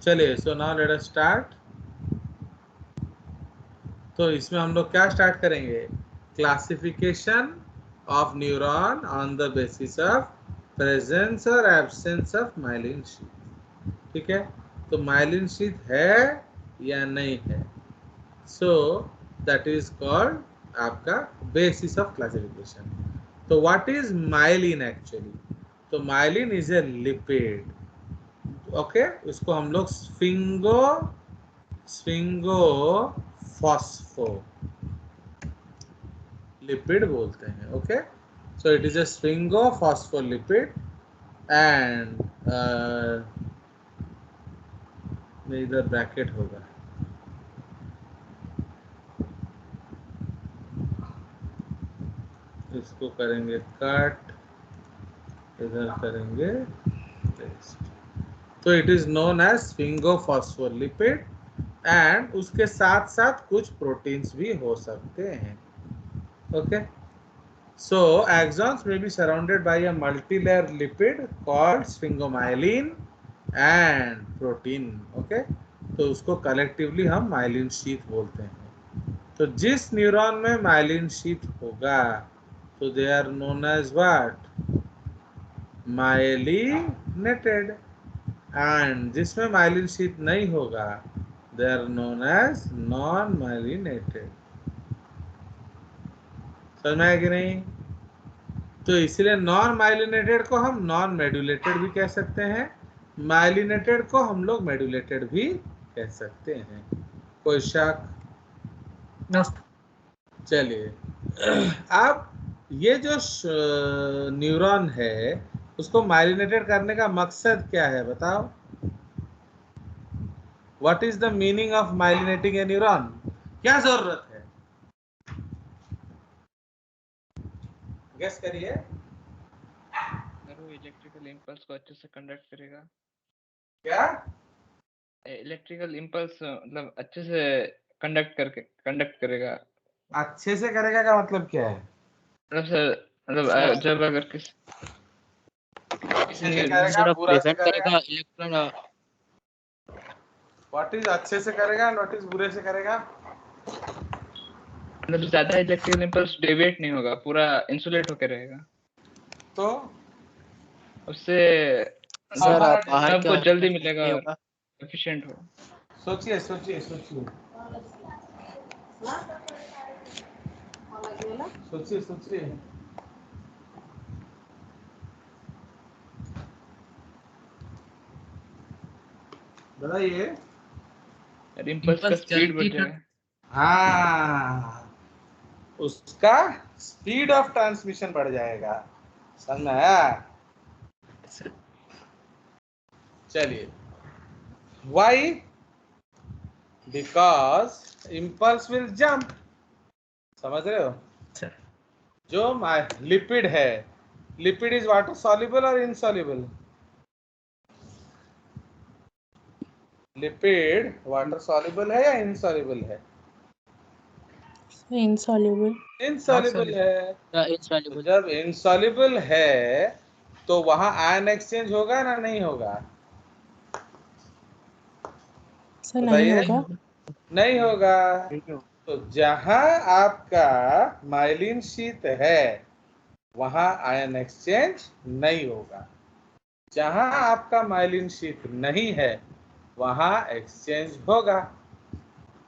चलिए, so now let us start. तो इसमें हम लोग क्या स्टार्ट करेंगे? Classification of neuron on the basis of presence और एब्सेंस ऑफ माइलिन शीथ। ठीक है, तो माइलिन शीथ है या नहीं है, सो दैट इज कॉल्ड आपका बेसिस ऑफ क्लासिफिकेशन। तो व्हाट इज माइलिन एक्चुअली? तो myelin is a lipid. Okay, उसको हम लोग स्फिंगोफॉस्फो लिपिड बोलते हैं। Okay, so it is a sphingophospholipid and इधर ब्रैकेट होगा, इसको करेंगे कट, इधर करेंगे पेस्ट। तो it is known as sphingophospholipid and उसके साथ साथ कुछ प्रोटीन्स भी हो सकते हैं। Okay, so axons may be surrounded by a multilayer lipid called sphingomyelin and protein. Okay, तो उसको कलेक्टिवली हम माइलिन शीथ बोलते हैं। तो जिस न्यूरॉन में माइलिन शीथ होगा तो they are known as what? Myelinated. And जिसमें माइलिन शीथ नहीं होगा they are known as non myelinated. समझ में आया कि नहीं? तो इसलिए नॉन माइलिनेटेड को हम नॉन मेडुलेटेड भी कह सकते हैं, माइलिनेटेड को हम लोग मेडुलेटेड भी कह सकते हैं। कोई शक? चलिए, अब ये जो न्यूरॉन है उसको माइलिनेटेड करने का मकसद क्या है बताओ? What is the meaning of myelinating A neuron? क्या जरूरत है? गेस करिए। वो इलेक्ट्रिकल इम्पल्स को अच्छे से कंडक्ट करेगा। क्या? इलेक्ट्रिकल इम्पल्स मतलब अच्छे से कंडक्ट करेगा। अच्छे से करेगा का मतलब क्या है? मतलब सर, मतलब जब अगर अच्छे से किसी करेगा, बुरा से प्रेजेंट करेगा? करेगा इलेक्ट्रॉन। व्हाट इज अच्छे से करेगा एंड व्हाट इज बुरे से करेगा? मतलब ज्यादा इलेक्ट्रिकल इम्पल्स डेविएट नहीं होगा, पूरा इंसुलेट होकर रहेगा। तो उससे सर आप मतलब बाहर सबको क्या जल्दी मिलेगा नहीं और होगा? एफिशिएंट हो। सोचिए सोचिए सोचिए सोचिए सोचिए। बताइए। इम्पल्स का स्पीड बढ़ जाएगा। हाँ, उसका स्पीड ऑफ ट्रांसमिशन बढ़ जाएगा। समझ में आया? चलिए, why? Because impulse will jump. समझ रहे हो? जो लिपिड है, लिपिड इज वाटर सॉल्युबल और इनसॉल्युबल? लिपिड वाटर सॉल्युबल है या इनसॉल्युबल है? इनसॉल्युबल। इनसॉल्युबल है। तो इनसॉल्युबल। जब इनसॉल्युबल है तो वहां आयन एक्सचेंज होगा ना नहीं होगा? सर नहीं बताइए। होगा। नहीं होगा। तो जहां आपका माइलिन शीथ है वहां आयन एक्सचेंज नहीं होगा, जहां आपका माइलिन शीथ नहीं है वहां एक्सचेंज होगा।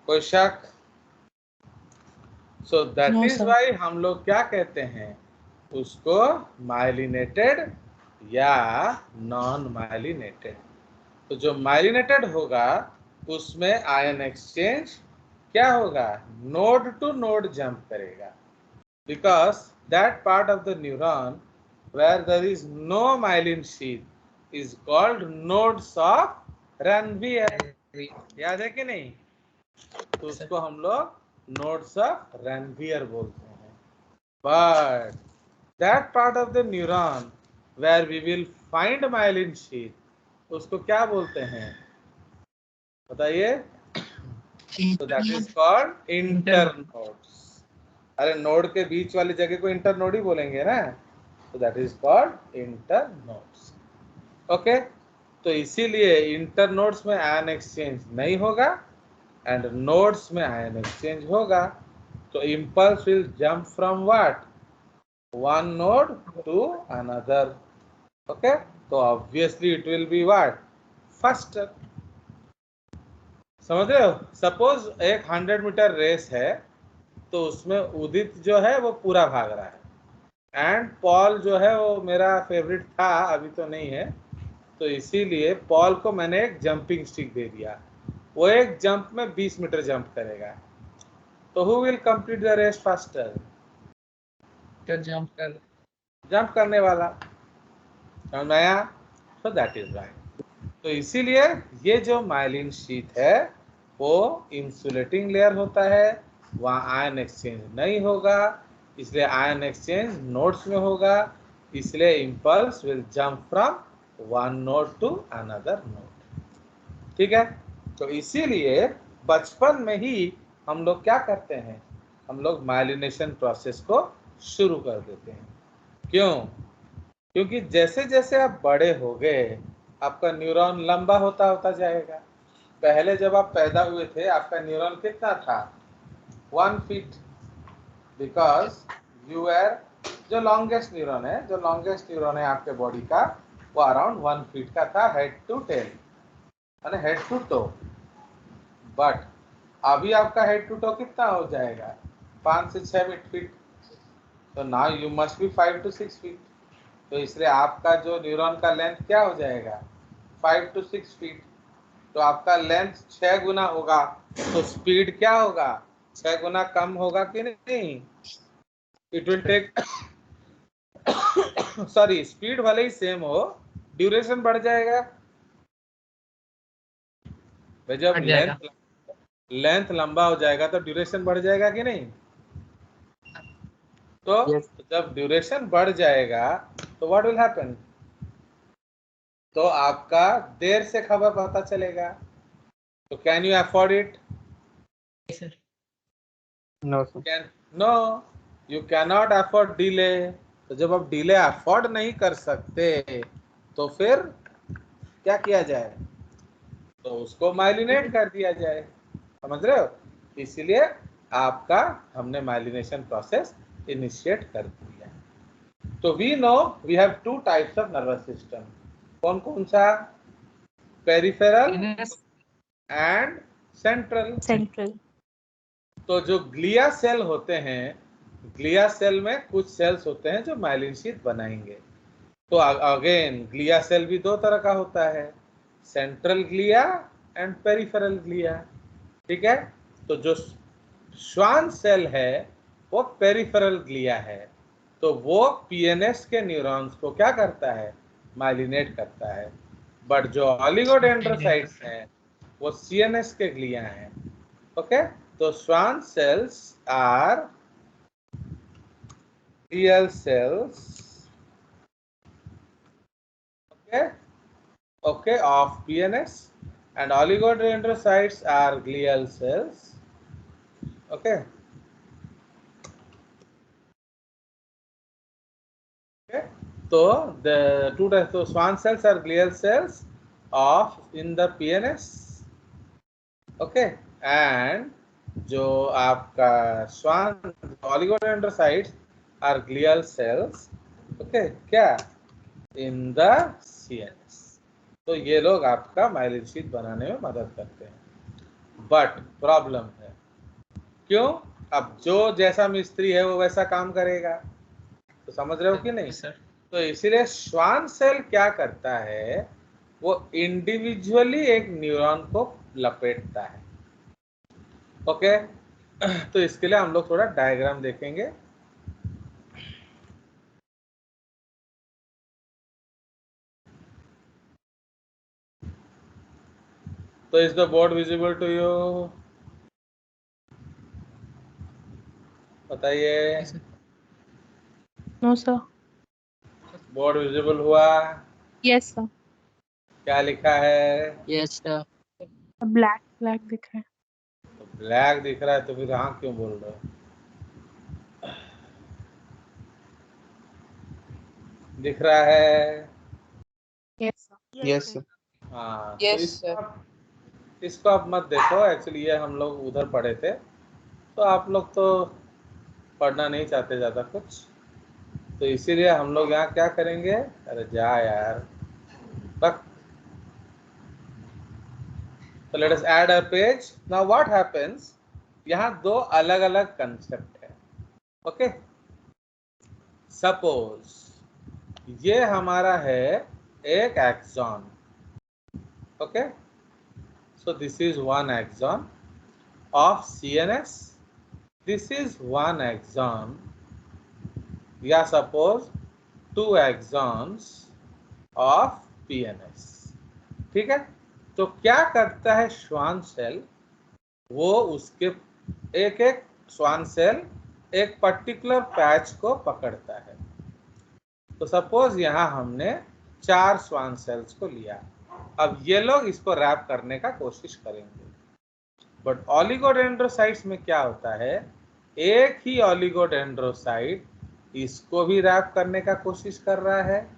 कोई शक? So that no is sir. Why हम लोग क्या कहते हैं उसको? माइलिनेटेड या नॉन माइलिनेटेड। तो जो माइलिनेटेड होगा उसमें आयन एक्सचेंज क्या होगा? नोड टू नोड जंप करेगा, because that part of the neuron where there is no myelin sheath is called nodes of Ranvier. याद है कि नहीं? तो उसको हम लोग नोड्स ऑफ रनवियर बोलते हैं। But that part of the neuron where we will find myelin sheath उसको क्या बोलते हैं बताइए? तो दैट इज कॉल्ड इंटरनोड्स। अरे नोड के बीच वाली जगह को इंटरनोड ही बोलेंगे ना, तो that is called internodes. Okay, तो इसीलिए इंटर नोड्स में आयन एक्सचेंज नहीं होगा एंड नोड्स में आयन एक्सचेंज होगा। तो impulse will jump from what, one node to another. Okay, तो obviously it will be what, faster. समझ रहे हो? सपोज एक 100 मीटर रेस है, तो उसमें उदित जो है वो पूरा भाग रहा है एंड पॉल जो है वो मेरा फेवरेट था, अभी तो नहीं है, तो इसीलिए पॉल को मैंने एक जंपिंग स्टिक दे दिया। वो एक जंप में 20 मीटर जंप करेगा। तो who will complete the race faster? Jump करने वाला। समझ में आया? So that is right. तो इसीलिए ये जो माइलिन शीट है वो इंसुलेटिंग लेयर होता है, वहाँ आयन एक्सचेंज नहीं होगा, इसलिए आयन एक्सचेंज नोड्स में होगा, इसलिए impulse will jump from one node to another node. ठीक है? तो इसीलिए बचपन में ही हम लोग क्या करते हैं, हम लोग माइलिनेशन प्रोसेस को शुरू कर देते हैं। क्यों? क्योंकि जैसे जैसे आप बड़े हो गए आपका न्यूरॉन लंबा होता जाएगा। पहले जब आप पैदा हुए थे आपका न्यूरॉन कितना था, 1 फीट, बिकॉज यू आर, जो लॉन्गेस्ट न्यूरॉन है आपके बॉडी का, वो अराउंड 1 फीट का था, हेड टू टेल, यानी हेड टू टो। बट अभी आपका हेड टू टो कितना हो जाएगा, 5 से 6 फीट। तो now you must be 5 to 6 feet. तो इसलिए आपका जो न्यूरॉन का लेंथ क्या हो जाएगा, 5 to 6 फीट। तो आपका लेंथ 6 गुना होगा, तो स्पीड क्या होगा, 6 गुना कम होगा कि नहीं? It will take sorry, speed भले ही सेम हो, ड्यूरेशन बढ़ जाएगा। जब लेंथ लंबा हो जाएगा तो ड्यूरेशन बढ़ जाएगा कि नहीं? तो जब ड्यूरेशन बढ़ जाएगा तो व्हाट विल हैपन, तो आपका देर से खबर पता चलेगा। तो can you afford it? No sir. No, you can not afford delay. तो जब आप डिले अफोर्ड नहीं कर सकते तो फिर क्या किया जाए, तो उसको माइलिनेट कर दिया जाए। समझ रहे हो? इसीलिए आपका हमने माइलिनेशन प्रोसेस इनिशिएट कर दिया। तो we know we have 2 types of nervous system. कौन कौन सा? Peripheral and central. सेंट्रल। तो जो ग्लिया सेल होते हैं, ग्लिया सेल में कुछ सेल्स होते हैं जो माइलिन शीथ बनाएंगे। तो अगेन ग्लिया सेल भी 2 तरह का होता है, central glia and peripheral glia. ठीक है? तो जो श्वान सेल है वो पेरिफेरल ग्लिया है, तो वो पीएनएस के न्यूरॉन्स को क्या करता है, माइलिनेट करता है। बट जो ऑलिगोडेंड्रोसाइट्स हैं वो सीएनएस के ग्लिया हैं। ओके, तो Schwann cells are glial cells, okay, of PNS, and oligodendrocytes are glial cells. Okay. Okay. So the two types of Schwann cells are glial cells of in the PNS. Okay, and जो आपका Schwann oligodendrocytes are glial cells. Okay, क्या? In the CNS. तो ये लोग आपका myelin sheath बनाने में मदद करते हैं। बट प्रॉब्लम है, क्यों? अब जो जैसा मिस्त्री है वो वैसा काम करेगा। तो समझ रहे हो कि नहीं? तो इसीलिए श्वान सेल क्या करता है, वो इंडिविजुअली एक न्यूरॉन को लपेटता है। ओके, तो इसके लिए हम लोग थोड़ा डायग्राम देखेंगे। तो is the board visible to you? बताइए। No sir. बोर्ड विजिबल हुआ? Yes sir. क्या लिखा है? Yes sir. ब्लैक ब्लैक दिख रहा है। तो ब्लैक दिख रहा है तो फिर हाँ क्यों बोल रहे हो? दिख रहा है? Yes sir. Yes sir. हाँ, Yes, तो इसको sir. इसको आप मत देखो, एक्चुअली ये हम लोग उधर पढ़े थे, तो आप लोग तो पढ़ना नहीं चाहते ज़्यादा कुछ, तो इसीलिए हम लोग यहाँ क्या करेंगे, अरे जा यार बक। तो let us add a page. Now what happens, यहाँ दो अलग अलग कंसेप्ट है। ओके, सपोज ये हमारा है एक axon. Okay, so this is one axon of CNS, this is one axon, या suppose two axons of PNS। ठीक है, तो क्या करता है श्वान सेल, वो उसके एक एक श्वान सेल एक पर्टिकुलर पैच को पकड़ता है। तो सपोज यहाँ हमने 4 श्वान सेल्स को लिया, अब ये लोग इसको रैप करने का कोशिश करेंगे। बट ऑलिगोडेंड्रोसाइट्स में क्या होता है, एक ही ऑलिगोडेंड्रोसाइट इसको भी रैप करने का कोशिश कर रहा है,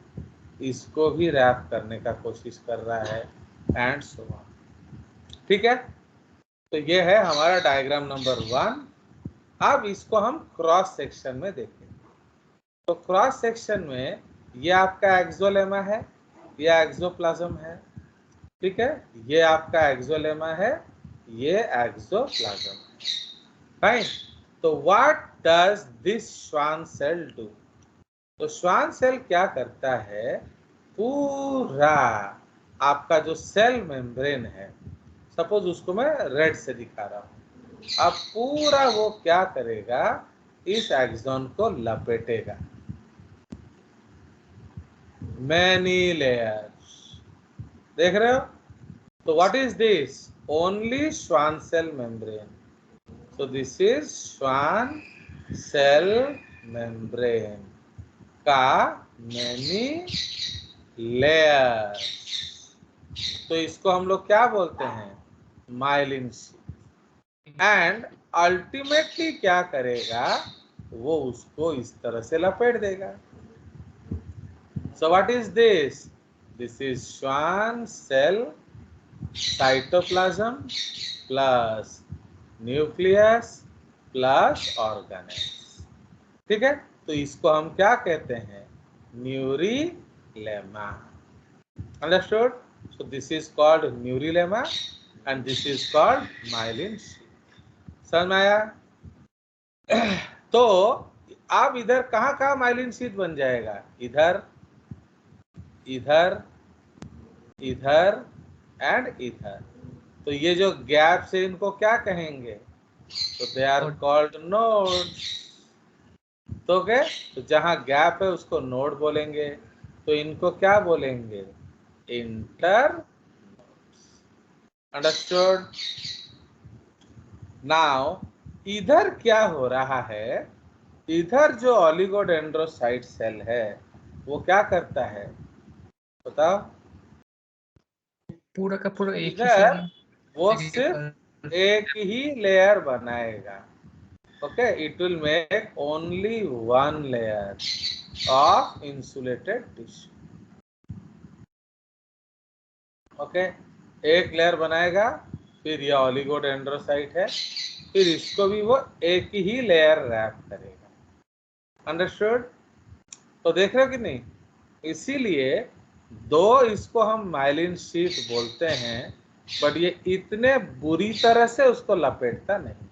इसको भी रैप करने का कोशिश कर रहा है, एंड सो ऑन। ठीक है, तो ये है हमारा डायग्राम नंबर 1। अब इसको हम क्रॉस सेक्शन में देखेंगे। तो क्रॉस सेक्शन में ये आपका एक्सोलेमा है, ये एक्सोप्लाज्म है। ठीक है, ये आपका एक्सोलेमा है, ये एक्सोप्लाज्म है। फाइन, तो what does this Schwann cell do? तो श्वान सेल क्या करता है, पूरा आपका जो सेल मेम्ब्रेन है, सपोज उसको मैं रेड से दिखा रहा हूं, अब पूरा वो क्या करेगा, इस एक्सॉन को लपेटेगा। मैनी लेयर्स, देख रहे हो? तो what is this, only Schwann cell membrane. So this is Schwann cell membrane का मैनी लेयर। तो इसको हम लोग क्या बोलते हैं, माइलिन शीथ। एंड अल्टीमेटली क्या करेगा, वो उसको इस तरह से लपेट देगा। So what is this, this is Schwann cell cytoplasm plus nucleus plus organelles. ठीक है, तो इसको हम क्या कहते हैं, neurilemma. Understood? So this is called neurilemma and this is called myelin sheath. समझ में आया? तो अब इधर कहाँ माइलिन शीथ बन जाएगा, इधर, इधर, इधर एंड इधर। तो ये जो गैप्स है इनको क्या कहेंगे, तो दे आर कॉल्ड नोड्स। तो क्या, तो जहां गैप है उसको नोड बोलेंगे, तो इनको क्या बोलेंगे, इंटर। अंडरस्टूड? नाउ इधर क्या हो रहा है, इधर जो ऑलिगोडेंड्रोसाइट सेल है वो क्या करता है, बताओ? पूरा का पूरा एक ही इधर सेल, वो सिर्फ एक ही लेयर बनाएगा। Okay, it will make only one layer of insulated tissue. Okay, एक लेयर बनाएगा, फिर ये ऑलिगोडेंड्रोसाइट है, फिर इसको भी वो एक ही लेयर रैप करेगा। अंडरस्टूड? तो देख रहे हो कि नहीं, इसीलिए दो इसको हम माइलिन शीथ बोलते हैं, बट ये इतने बुरी तरह से उसको लपेटता नहीं है।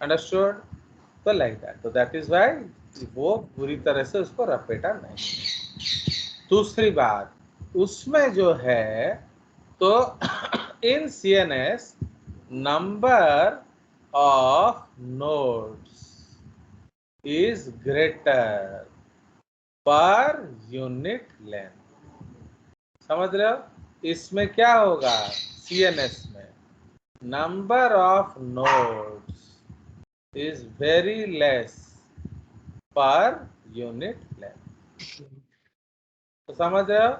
अंडरस्टूड? तो लाइक दैट, तो दैट इज व्हाई वो बुरी तरह से उसको लपेटा नहीं। दूसरी बात, उसमें जो है, तो in CNS number of nodes is greater per unit length. समझ रहे हो? इसमें क्या होगा, सीएनएस में number of nodes is very less per unit length. तो समझ रहे हो?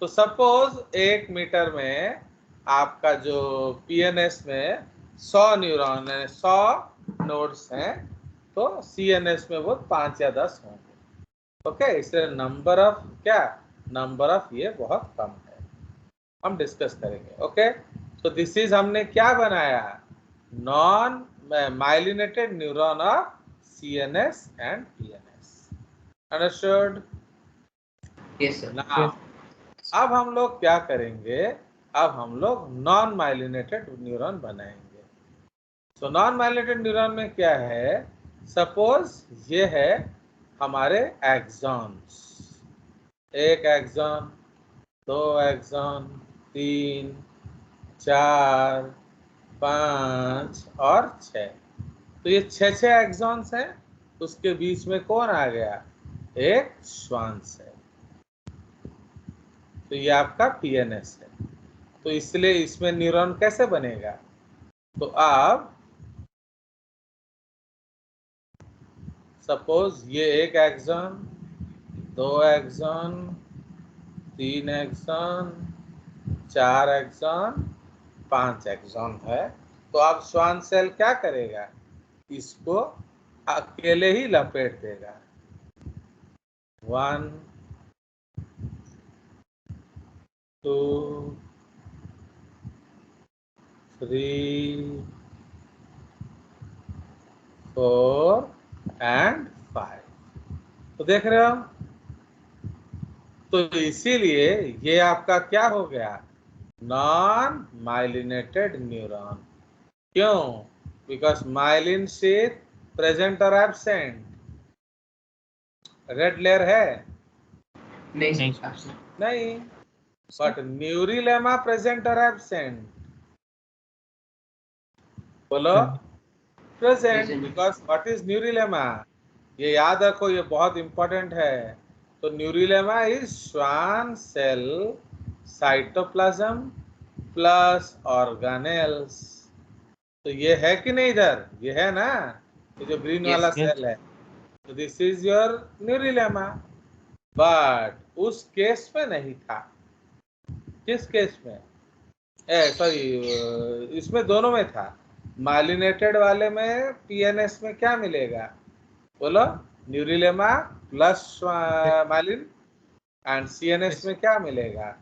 तो सपोज 1 मीटर में आपका जो पीएनएस में 100 न्यूरॉन है, 100 नोड्स हैं, तो सीएनएस में वो 5 या 10 होंगे। ओके, इसलिए नंबर ऑफ क्या, नंबर ऑफ ये बहुत कम है। हम डिस्कस करेंगे। ओके, तो दिस इज हमने क्या बनाया, non myelinated neuron of CNS and PNS। Understood? Yes, sir. Now अब हम लोग क्या करेंगे, अब हम लोग नॉन माइलिनेटेड न्यूरॉन बनाएंगे। तो नॉन माइलिनेटेड न्यूरॉन में क्या है, सपोज ये है हमारे एक्सॉन्स, एक एक्सॉन, दो एक्सॉन, 3, 4, 5 और 6। तो ये 6 एक्सॉन्स हैं, उसके बीच में कौन आ गया, एक श्वान सेल। तो ये आपका PNS है। तो इसलिए इसमें न्यूरॉन कैसे बनेगा, तो आप सपोज ये एक एक्सॉन, दो एक्सॉन, 3 एक्सॉन, 4 एक्सॉन, 5 एक्सॉन है। तो अब श्वान सेल क्या करेगा, इसको अकेले ही लपेट देगा। 1, 2, 3, 4 एंड 5। तो देख रहे हो, तो इसीलिए ये आपका क्या हो गया, नॉन माइलिनेटेड न्यूरॉन। क्यों, बिकॉज माइलिन शीथ प्रेजेंट और एब्सेंट, रेड लेयर है नहीं, नहीं, बट न्यूरिलेमा प्रेजेंट और एब्सेंट, बोलो present, Present. Because what is neurilemma, ये याद रखो, ये बहुत इंपॉर्टेंट है। तो neurilemma is Schwann cell cytoplasm plus organelles. तो ये है कि नहीं, इधर ये है ना, ये जो ग्रीन Yes, वाला yes. सेल है, तो दिस इज योर न्यूरिलेमा। बट उस केस में नहीं था। किस केस में, सॉरी, इसमें दोनों में था। माइलिनेटेड वाले में PNS में क्या मिलेगा, बोलो, न्यूरिलेमा प्लस माइलिन, एंड CNS में क्या मिलेगा,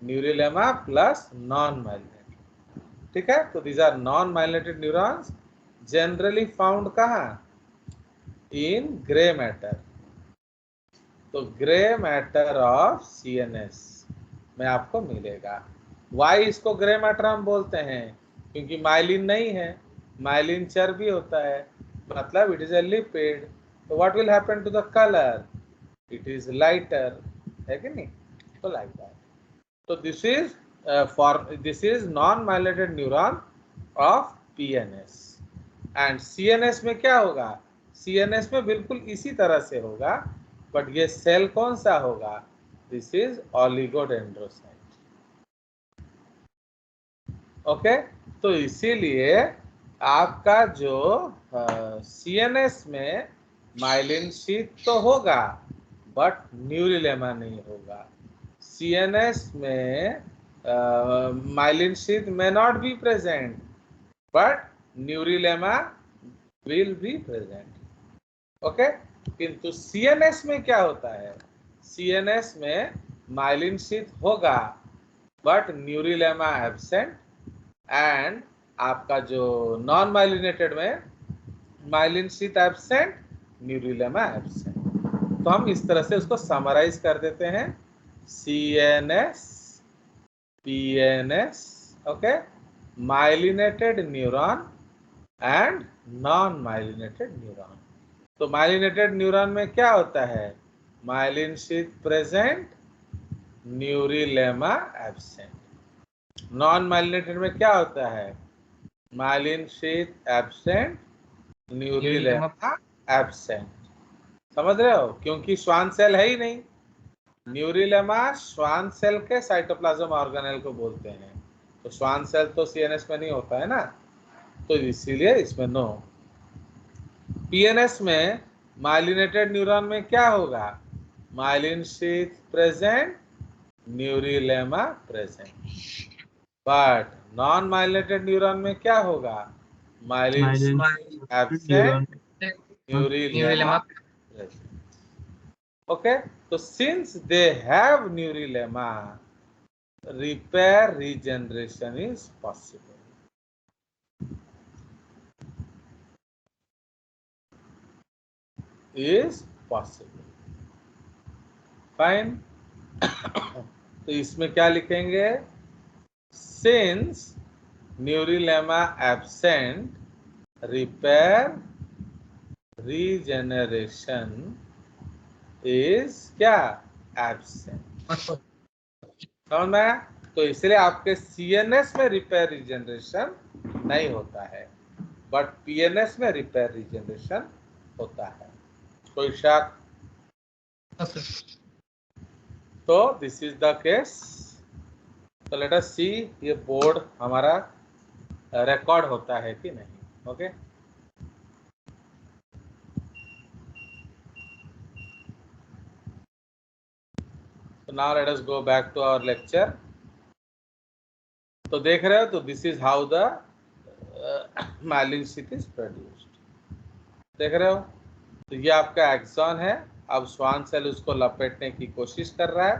न्यूरिलेमा प्लस नॉन माइलिनेटेड। ठीक है, तो these are non myelinated neurons, generally found कहाँ, इन ग्रे मैटर। तो ग्रे मैटर ऑफ CNS में आपको मिलेगा। वाई इसको ग्रे मैटर हम बोलते हैं, क्योंकि माइलिन नहीं है, माइलिन चर्बी होता है, मतलब इट इज ए लिपिड। तो what will happen to the colour, it is lighter, है कि नहीं, तो लाइक दैट। तो this is non myelinated neuron of PNS। And CNS में क्या होगा, CNS में बिल्कुल इसी तरह से होगा, बट ये सेल कौन सा होगा, दिस इज ओलिगोडेंड्रोसाइट। ओके, तो इसीलिए आपका जो CNS में माइलिन शीथ तो होगा, बट न्यूरिलेमा नहीं होगा। CNS में myelin sheath may not be present, but न्यूरिलेमा will be present। Okay, किंतु CNS में क्या होता है, CNS में माइलिन शीथ होगा, बट न्यूरिलेमा एब्सेंट, एंड आपका जो नॉन माइलिनेटेड में myelin sheath absent, neurilemma absent. तो हम इस तरह से उसको समराइज कर देते हैं, CNS PNS, okay, myelinated neuron and non myelinated neuron. तो माइलिनेटेड न्यूरॉन में क्या होता है, myelin sheath present, neurilemma absent. Non myelinated में क्या होता है, myelin sheath absent, neurilemma absent. समझ रहे हो, क्योंकि श्वान सेल है ही नहीं। न्यूरिलेमा श्वान सेल के साइटोप्लाज्म ऑर्गेनेल को बोलते हैं, तो श्वान सेल तो CNS में नहीं होता है ना, तो इसीलिए इसमें नो। PNS में माइलिनेटेड न्यूरॉन में क्या होगा, myelin sheath present, neurilemma present. But non myelinated neuron में क्या होगा, myelin sheath absent, neurilemma present. Okay, तो since they have neurilemma, repair regeneration is possible. Is possible. Fine. तो इसमें क्या लिखेंगे? Since न्यूरिलेमा absent, repair regeneration is क्या? Absent. समझ में आया? तो इसलिए आपके CNS में रिपेयर रिजेनरेशन नहीं होता है, बट PNS में रिपेयर रिजेनरेशन होता है। कोई शक? तो दिस इज द केस। तो लेट अस सी ये बोर्ड हमारा रिकॉर्ड होता है कि नहीं। Okay, so now let us go back to our lecture. तो देख रहे हो, तो this is how the myelin sheath is produced. देख रहे हो, तो ये आपका एक्सॉन है। अब स्वान सेल उसको लपेटने की कोशिश कर रहा है,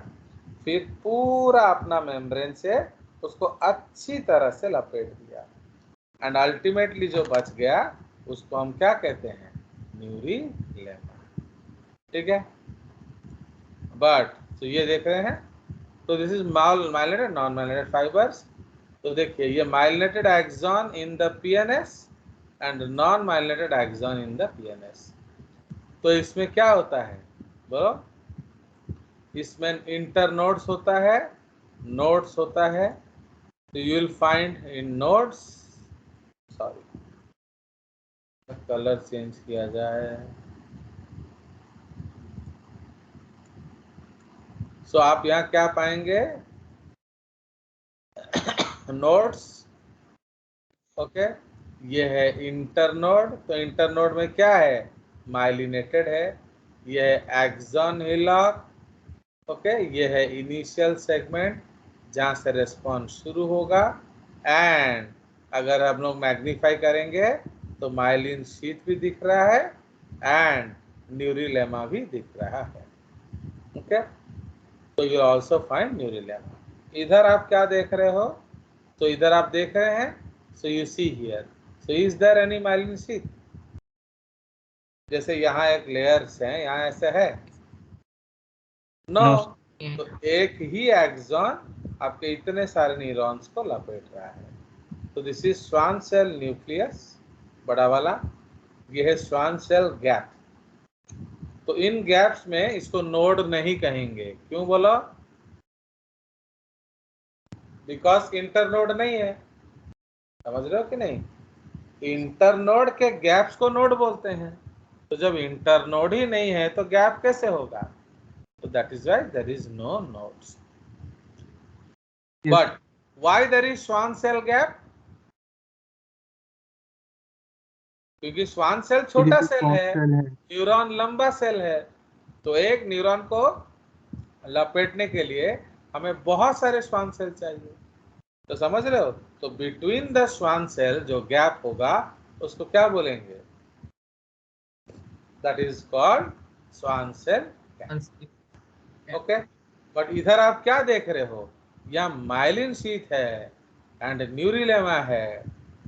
फिर पूरा अपना मेम्ब्रेन से उसको अच्छी तरह से लपेट दिया, एंड अल्टीमेटली जो बच गया उसको हम क्या कहते हैं? न्यूरिलेमा। ठीक है, बट तो ये देख रहे हैं, तो this is myelinated non myelinated fibres. तो देखिए ये myelinated axon in the PNS and non myelinated axon in the PNS। तो इसमें क्या होता है बोलो? इसमें इंटरनोड्स होता है, नोड्स होता है। तो you will find in nodes, sorry colour change किया जाए। सो आप यहाँ क्या पाएंगे? नोड्स। ओके, ये है इंटरनोड। तो इंटरनोड में क्या है? माइलिनेटेड है। ये है एक्सॉन हिलॉक। ओके, ये है इनिशियल सेगमेंट जहाँ से रेस्पॉन्स शुरू होगा, एंड अगर हम लोग मैग्नीफाई करेंगे तो माइलिन शीथ भी दिख रहा है एंड न्यूरिलेमा भी दिख रहा है। ओके, तो यू ऑल्सो फाइंड न्यूरिलेमा। इधर आप क्या देख रहे हो? तो इधर आप देख रहे हैं, so you see here, so is there any myelin sheath? जैसे यहाँ एक लेयर्स है, यहाँ ऐसे है? नो। तो एक ही एक्सॉन आपके इतने सारे न्यूरॉन्स को लपेट रहा है। तो this is Schwann cell nucleus, बड़ा वाला। ये है स्वान सेल गैप। तो इन गैप्स में इसको नोड नहीं कहेंगे। क्यों बोलो? बिकॉज इंटरनोड नहीं है। समझ रहे हो कि नहीं? इंटरनोड के गैप्स को नोड बोलते हैं। तो जब इंटरनोड ही नहीं है तो गैप कैसे होगा? तो that is why there is no nodes. But why there is Schwann cell gap? क्योंकि स्वान सेल छोटा सेल है, न्यूरॉन लंबा सेल है। तो एक न्यूरॉन को लपेटने के लिए हमें बहुत सारे स्वान सेल चाहिए। तो समझ रहे हो? तो बिटवीन द स्वान सेल जो गैप होगा उसको क्या बोलेंगे? That is called Schwann cell gap. Okay, but इधर आप क्या देख रहे हो? यहाँ माइलिन शीथ है एंड न्यूरिलेमा है।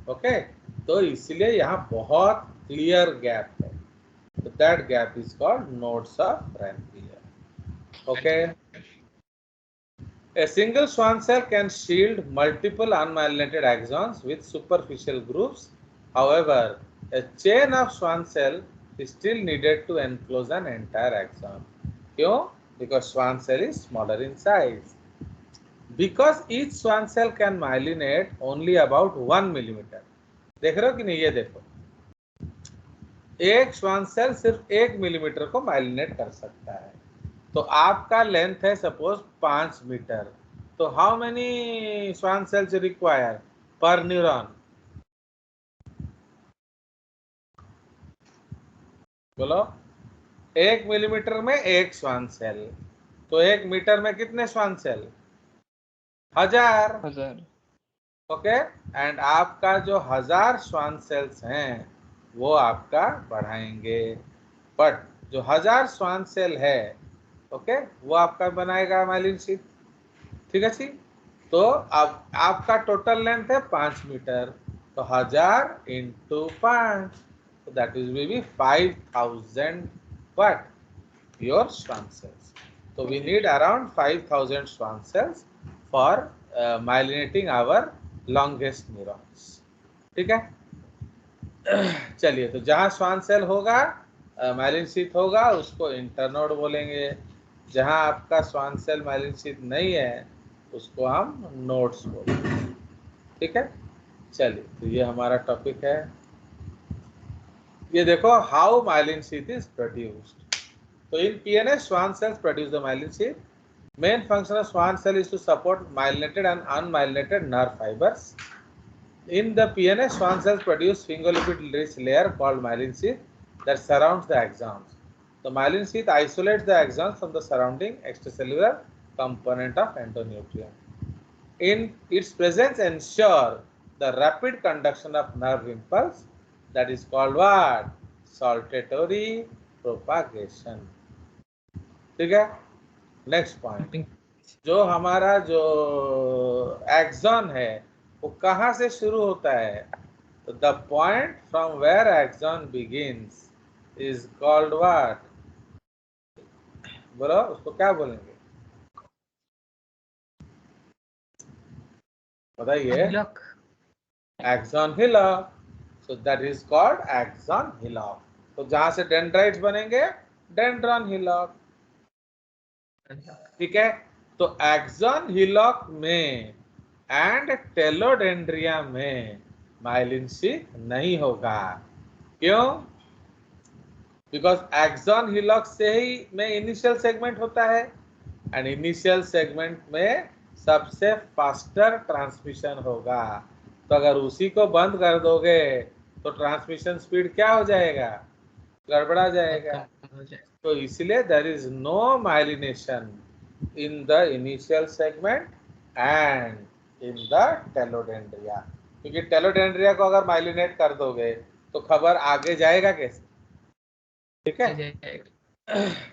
ओके, तो इसलिए यहाँ बहुत क्लियर गैप है। तो that gap is called nodes of Ranvier. Okay, a single Schwann cell can shield multiple unmyelinated axons with superficial grooves. However, a chain of Schwann cell is still needed to enclose an entire axon. क्यों? Because Schwann cell is smaller in size. Because each Schwann cell can myelinate only about 1 millimeter. देख रहे हो कि नहीं? ये देखो, एक Schwann cell सिर्फ 1 मिलीमीटर को माइलिनेट कर सकता है। तो आपका लेंथ है सपोज 5 मीटर, तो how many Schwann cells require पर न्यूरॉन? बोलो, 1 मिलीमीटर में 1 स्वान सेल, तो 1 मीटर में कितने स्वान सेल? 1000। ओके, एंड आपका जो 1000 स्वान सेल्स हैं वो आपका बढ़ाएंगे, बट जो 1000 स्वान सेल है ओके वो आपका बनाएगा माइलिन शीथ। ठीक है जी। तो अब आपका टोटल लेंथ है 5 मीटर, तो 1000 into 5, so that is will be 5000 what your Schwann cells. So we need around 5000 Schwann cells for myelinating our longest neurons. ठीक है, चलिए, तो जहां श्वान सेल होगा माइलिन शीथ होगा उसको इंटरनोड बोलेंगे, जहां आपका श्वान सेल माइलिन शीथ नहीं है उसको हम नोड्स बोलेंगे। ठीक है, चलिए, तो ये हमारा टॉपिक है। ये देखो how myelin sheath is produced. तो in PNS Schwann cells produce the myelin sheath. Main function of Schwann cell is to support myelinated and unmyelinated nerve fibres. In the PNS, Schwann cells produce sphingolipid-rich layer called myelin sheath that surrounds the axons. The myelin sheath isolates the axons from the surrounding extracellular component of endonucleum. In its presence, ensure the rapid conduction of nerve impulse, that is called what? Saltatory propagation. ठीक है, next point, जो हमारा जो axon है वो कहाँ से शुरू होता है? तो the point from where axon begins is called what? बोलो, उसको क्या बोलेंगे, बताइए। Axon hillock, so that is called axon hillock. तो जहां से डेंड्राइट्स बनेंगे, डेंड्रॉन हिलॉक। ठीक है, तो एक्सॉन हिलॉक में एंड टेलोडेंड्रिया में माइलिन शीथ नहीं होगा। क्यों? बिकॉज एक्सॉन हिलॉक से ही में इनिशियल सेगमेंट होता है, एंड इनिशियल सेगमेंट में सबसे फास्टर ट्रांसमिशन होगा। तो अगर उसी को बंद कर दोगे तो ट्रांसमिशन स्पीड क्या हो जाएगा? गड़बड़ा जाएगा। तो इसलिए there is no myelination in the initial segment and in the telodendria, क्योंकि टेलोडेंड्रिया को अगर माइलिनेट कर दोगे तो खबर आगे जाएगा कैसे? ठीक है,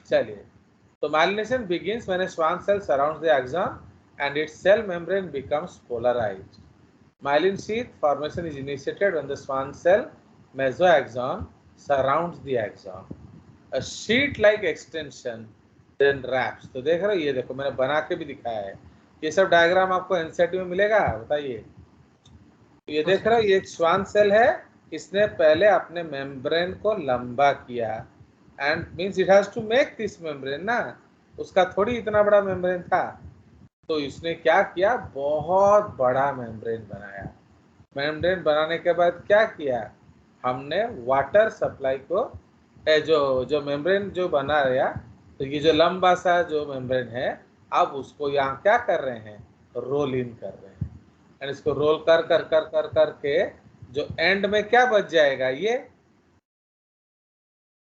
चलिए, तो myelination begins when a Schwann cell surrounds the axon and its cell membrane becomes polarised. Myelin sheath formation is initiated when the Schwann cell mesoaxon surrounds the axon. A sheet-like extension then wraps. तो देख रहे हो, ये देखो मैंने बना के भी दिखाया है। ये सब डायग्राम आपको एनसीईआरटी में मिलेगा, बताइए। ये देख रहे हो, ये एक श्वान सेल है, इसने पहले अपने मेम्ब्रेन को लंबा किया, and means it has to make this membrane ना, उसका थोड़ी इतना बड़ा मेम्ब्रेन था। तो इसने क्या किया, बहुत बड़ा मेम्ब्रेन बनाया। मेम्ब्रेन बनाने के बाद क्या किया, हमने वाटर सप्लाई को जो मेम्ब्रेन जो बना रहा, तो ये जो लंबा सा जो मेम्ब्रेन है, अब उसको यहाँ क्या कर रहे हैं, रोल इन कर रहे हैं, एंड इसको रोल कर कर कर कर करके जो एंड में क्या बच जाएगा, ये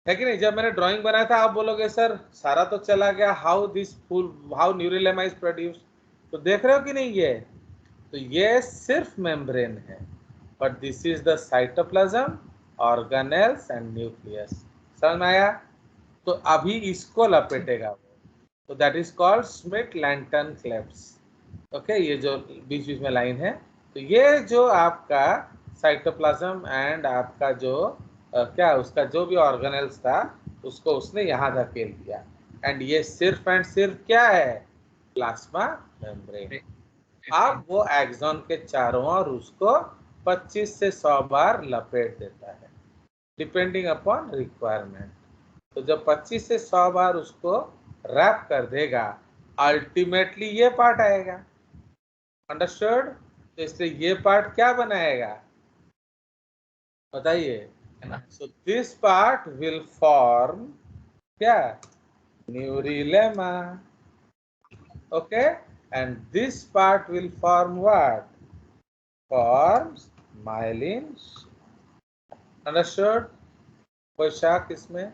है कि नहीं। जब मैंने ड्राइंग बनाया था, आप बोलोगे सर सारा तो चला गया, how neural lemma is produced. तो देख रहे हो कि नहीं, ये तो ये सिर्फ मेम्ब्रेन है, but this is the cytoplasm, organelles and nucleus. समझ में आया? तो अभी इसको लपेटेगा वो, तो that is called Schmitt-lentil क्लेफ्ट्स। Okay, ये जो बीच बीच में लाइन है, तो ये जो आपका साइटोप्लाज्म एंड आपका जो क्या उसका जो भी ऑर्गेनेल्स था उसको उसने यहाँ धकेल दिया, एंड ये सिर्फ एंड सिर्फ क्या है, प्लाज्मा मेम्ब्रेन। अब वो एक्सॉन के चारों ओर उसको 25 से 100 बार लपेट देता है, डिपेंडिंग अपॉन रिक्वायरमेंट। तो जब 25 से 100 बार उसको रैप कर देगा, अल्टीमेटली ये पार्ट आएगा। अंडरस्टूड? तो इसलिए ये पार्ट क्या बनाएगा, बताइए। So this part will form क्या, neurilemma. Okay, and this part will form what? Forms myelin. Understood? कोई शक इसमें?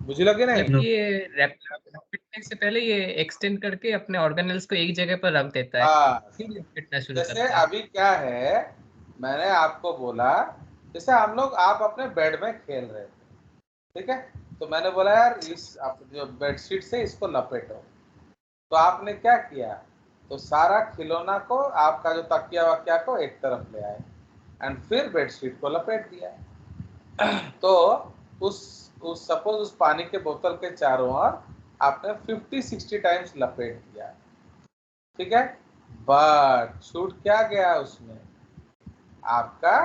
बुझ लगे ना? ये रैपिडनेस से पहले ये एक्सटेंड करके अपने ऑर्गेनल्स को एक जगह पर रख देता है, हाँ, फिर रैपिडनेस शुरू जैसे करता है। अभी क्या है, मैंने आपको बोला, जैसे हम लोग आप अपने बेड में खेल रहे थे, ठीक है, तो मैंने बोला यार इस आप जो बेडशीट से इसको लपेटो, तो आपने क्या किया, तो सारा खिलौना को, आपका जो तकिया वकिया को एक तरफ ले आए एंड फिर बेडशीट को लपेट दिया। तो उस सपोज उस पानी के बोतल के चारों ओर आपने 50-60 टाइम्स लपेट दिया, ठीक है। बट छूट क्या गया उसमें, आपका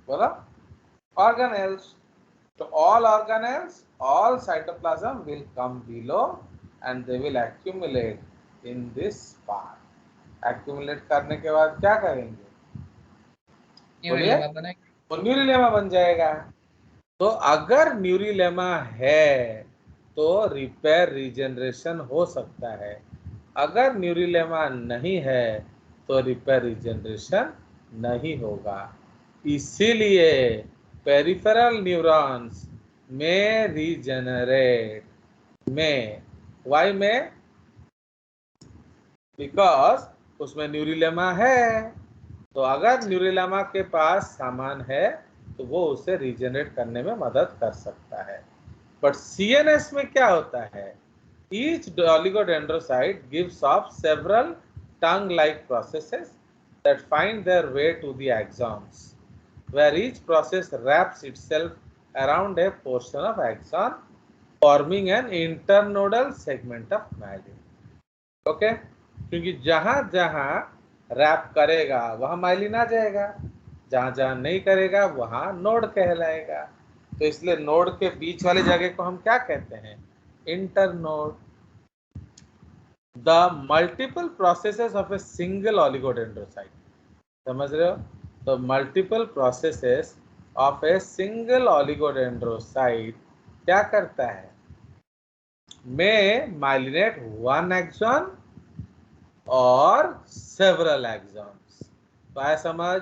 बोलो ऑर्गेनेल्स। तो all organelles, all cytoplasm will come below and they will accumulate in this part. Accumulate करने के बाद क्या करेंगे, बोलिए, न्यूरिलेमा बनाएंगे। तो न्यूरिलेमा बन जाएगा। तो अगर न्यूरिलेमा है तो रिपेयर रीजनरेशन हो सकता है, अगर न्यूरिलेमा नहीं है तो रिपेयर रीजनरेशन नहीं होगा। इसीलिए पेरिफेरल न्यूरॉन्स में रीजनरेट में, वाई में, बिकॉज उसमें न्यूरिलेमा है। तो अगर न्यूरिलेमा के पास सामान है तो वो उसे रीजनरेट करने में मदद कर सकता है। बट सीएनएस में क्या होता है, each oligodendrocyte gives off several tongue-like processes that find their way to the axons, where each process wraps itself around a portion of axon, forming an internodal segment of myelin. Okay, क्योंकि जहां जहां rap करेगा वहां myelin आ जाएगा, जहां जहां नहीं करेगा वहां नोड कहलाएगा। तो इसलिए नोड के बीच वाली जगह को हम क्या कहते हैं, internode. The multiple processes of a single oligodendrocyte, समझ रहे हो, तो multiple processes of a single oligodendrocyte क्या करता है, में माइलिनेट वन एक्सॉन और सेवरल एक्सॉन्स। तो आया समझ।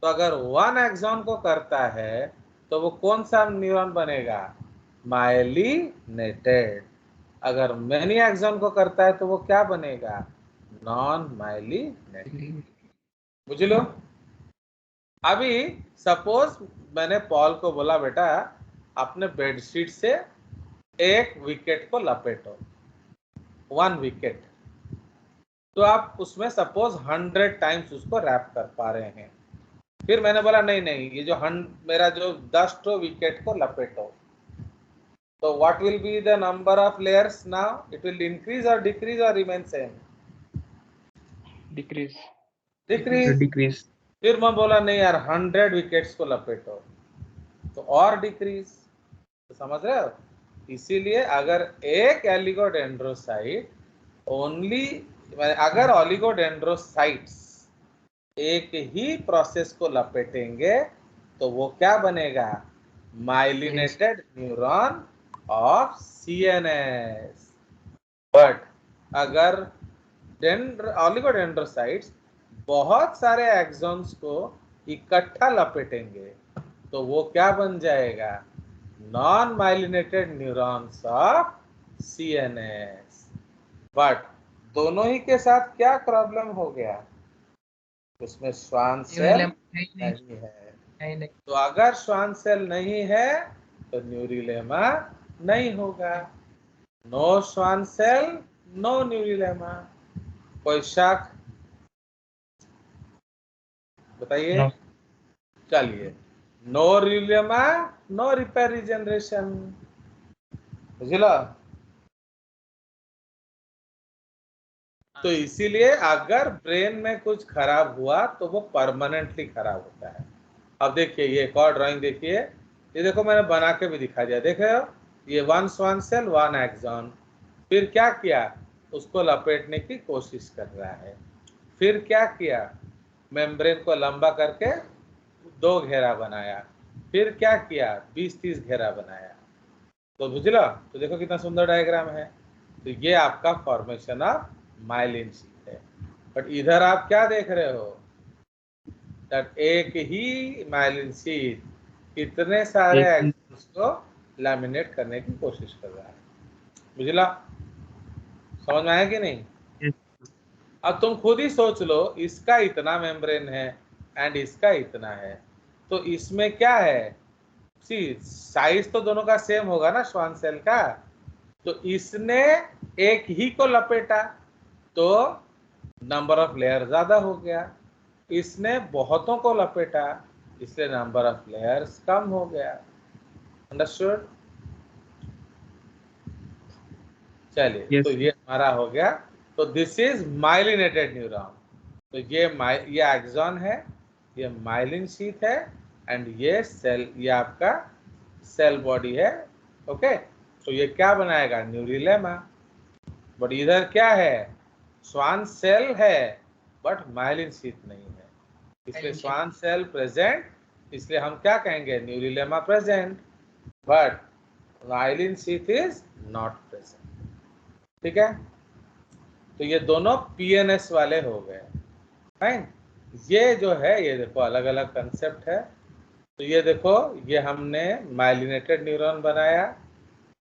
तो अगर वन एक्सॉन को करता है तो वो कौन सा न्यूरॉन बनेगा, माइलिनेटेड। अगर मेनी एक्सॉन को करता है तो वो क्या बनेगा, नॉन माइलिनेटेड। बुझ लो। अभी सपोज मैंने पॉल को बोला बेटा अपने बेडशीट से एक विकेट को लपेटो, 1 विकेट, तो आप उसमें सपोज 100 टाइम्स उसको रैप कर पा रहे हैं। फिर मैंने बोला नहीं नहीं, ये जो मेरा जो 10 विकेट को लपेटो, तो what will be the number of layers now, it will increase और डिक्रीज और रिमेन सेम, डिक्रीज। डिक्रीज। फिर मैं बोला नहीं यार 100 विकेट्स को लपेटो, तो और डिक्रीज। तो समझ रहे हो। इसीलिए अगर एक एलिगोडेंड्रोसाइट ओनली, अगर ऑलिगोडेंड्रोसाइट्स एक ही प्रोसेस को लपेटेंगे तो वो क्या बनेगा, myelinated neuron of CNS. But अगर ऑलिगोडेंड्रोसाइट्स बहुत सारे एक्सॉन्स को इकट्ठा लपेटेंगे तो वो क्या बन जाएगा, non myelinated neurons of CNS. But दोनों ही के साथ क्या प्रॉब्लम हो गया, उसमें श्वान सेल नहीं है। तो अगर श्वान सेल नहीं है तो न्यूरिलेमा नहीं होगा। No Schwann cell no न्यूरिलेमा। कोई शक बताइए। चलिए, नो न्यूरिलेमा नो रिपेयर रीजनरेशन, बुझला। तो इसीलिए अगर ब्रेन में कुछ खराब हुआ तो वो परमानेंटली खराब होता है। अब देखिए ये एक और ड्राइंग देखिए, ये देखो मैंने बना के भी दिखा दिया, देख रहे हो, ये 1 श्वान सेल 1 एक्सॉन। फिर क्या किया, उसको लपेटने की कोशिश कर रहा है। फिर क्या किया, मेम्ब्रेन को लंबा करके 2 घेरा बनाया। फिर क्या किया, 20-30 घेरा बनाया। तो बुझला। तो देखो कितना सुंदर डायग्राम है। तो ये आपका फॉर्मेशन ऑफ माइलिन शीट है। बट इधर आप क्या देख रहे हो, दैट एक ही माइलिन शीट कितने सारे एक्सॉन्स को लैमिनेट करने की कोशिश कर रहा है। बुझला, समझ में आया कि नहीं। अब तुम खुद ही सोच लो, इसका इतना मेम्ब्रेन है एंड इसका इतना है, तो इसमें क्या है, सी साइज तो दोनों का सेम होगा ना श्वान सेल का। तो इसने एक ही को लपेटा तो नंबर ऑफ लेयर ज्यादा हो गया, इसने बहुतों को लपेटा इसलिए नंबर ऑफ लेयर्स कम हो गया। अंडरस्टूड? चलिए, Yes, तो ये हमारा हो गया। तो दिस इज माइलिनेटेड न्यूरॉन। तो ये एक्सॉन है, ये माइलिन शीथ है, एंड ये सेल, ये आपका सेल बॉडी है। ओके, तो ये क्या बनाएगा? न्यूरिलेमा। बट इधर क्या है? स्वान सेल है बट माइलिन शीथ नहीं है, इसलिए स्वान सेल प्रेजेंट, इसलिए हम क्या कहेंगे? Neurilemma present but myelin sheath is not present. ठीक है, तो ये दोनों पीएनएस वाले हो गए। फाइन। ये जो है, ये देखो अलग अलग कंसेप्ट है। तो ये देखो, ये हमने माइलिनेटेड न्यूरॉन बनाया,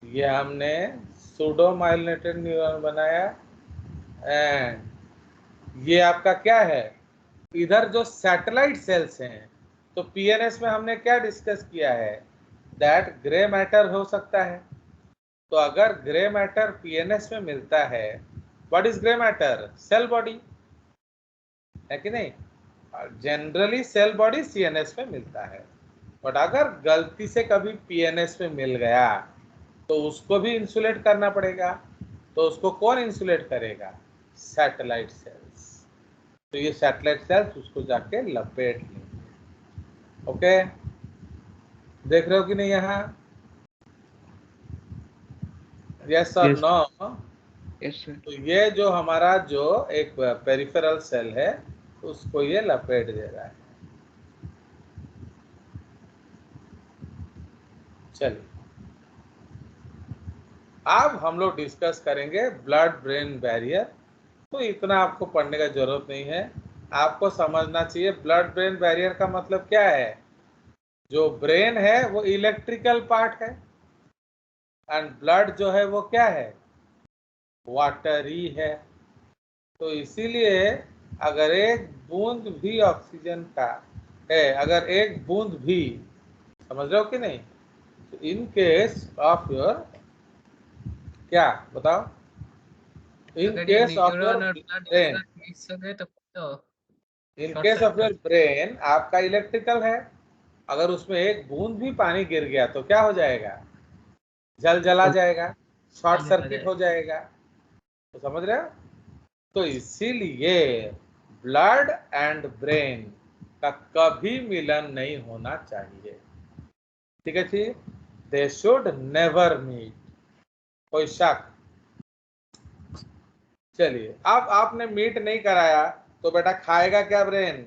ये हमने सूडो माइलिनेटेड न्यूरॉन बनाया, एंड ये आपका क्या है? इधर जो सैटेलाइट सेल्स हैं, तो पीएनएस में हमने क्या डिस्कस किया है? दैट ग्रे मैटर हो सकता है। तो अगर ग्रे मैटर पीएनएस में मिलता है, what is grey matter? Cell body है कि नहीं? जनरली सेल बॉडी सीएनएस में मिलता है, बट अगर गलती से कभी पीएनएस में मिल गया तो उसको भी इंसुलेट करना पड़ेगा। तो उसको कौन इंसुलेट करेगा? Satellite cells. तो ये सैटेलाइट सेल्स उसको जाके लपेट लेंगे। ओके, देख रहे हो कि नहीं यहाँ? यस और Yes. नो? Yes sir. तो ये जो हमारा जो एक पेरिफेरल सेल है, उसको ये लपेट दे रहा है। चलिए, अब हम लोग डिस्कस करेंगे ब्लड ब्रेन बैरियर। तो इतना आपको पढ़ने का जरूरत नहीं है, आपको समझना चाहिए ब्लड ब्रेन बैरियर का मतलब क्या है। जो ब्रेन है वो इलेक्ट्रिकल पार्ट है, एंड ब्लड जो है वो क्या है? वाटरी है। तो इसीलिए अगर एक बूंद भी ऑक्सीजन का है, अगर एक बूंद भी, समझ रहे हो कि नहीं? तो इन केस ऑफ योर, क्या बताओ? इन अगर ये केस ऑफ योर न्यूरॉन और ब्लड एक ब्रेन, साथ मिक्स हो गए तो in short case of your circuit. Brain आपका इलेक्ट्रिकल है, अगर उसमें एक बूंद भी पानी गिर गया तो क्या हो जाएगा? जला जाएगा, शॉर्ट जला सर्किट हो जाएगा। जाएगा। तो समझ रहे हो? तो इसीलिए ब्लड एंड ब्रेन का कभी मिलन नहीं होना चाहिए। ठीक है जी, दे शुड नेवर मीट। कोई शक? चलिए, अब आपने मीट नहीं कराया तो बेटा खाएगा क्या ब्रेन?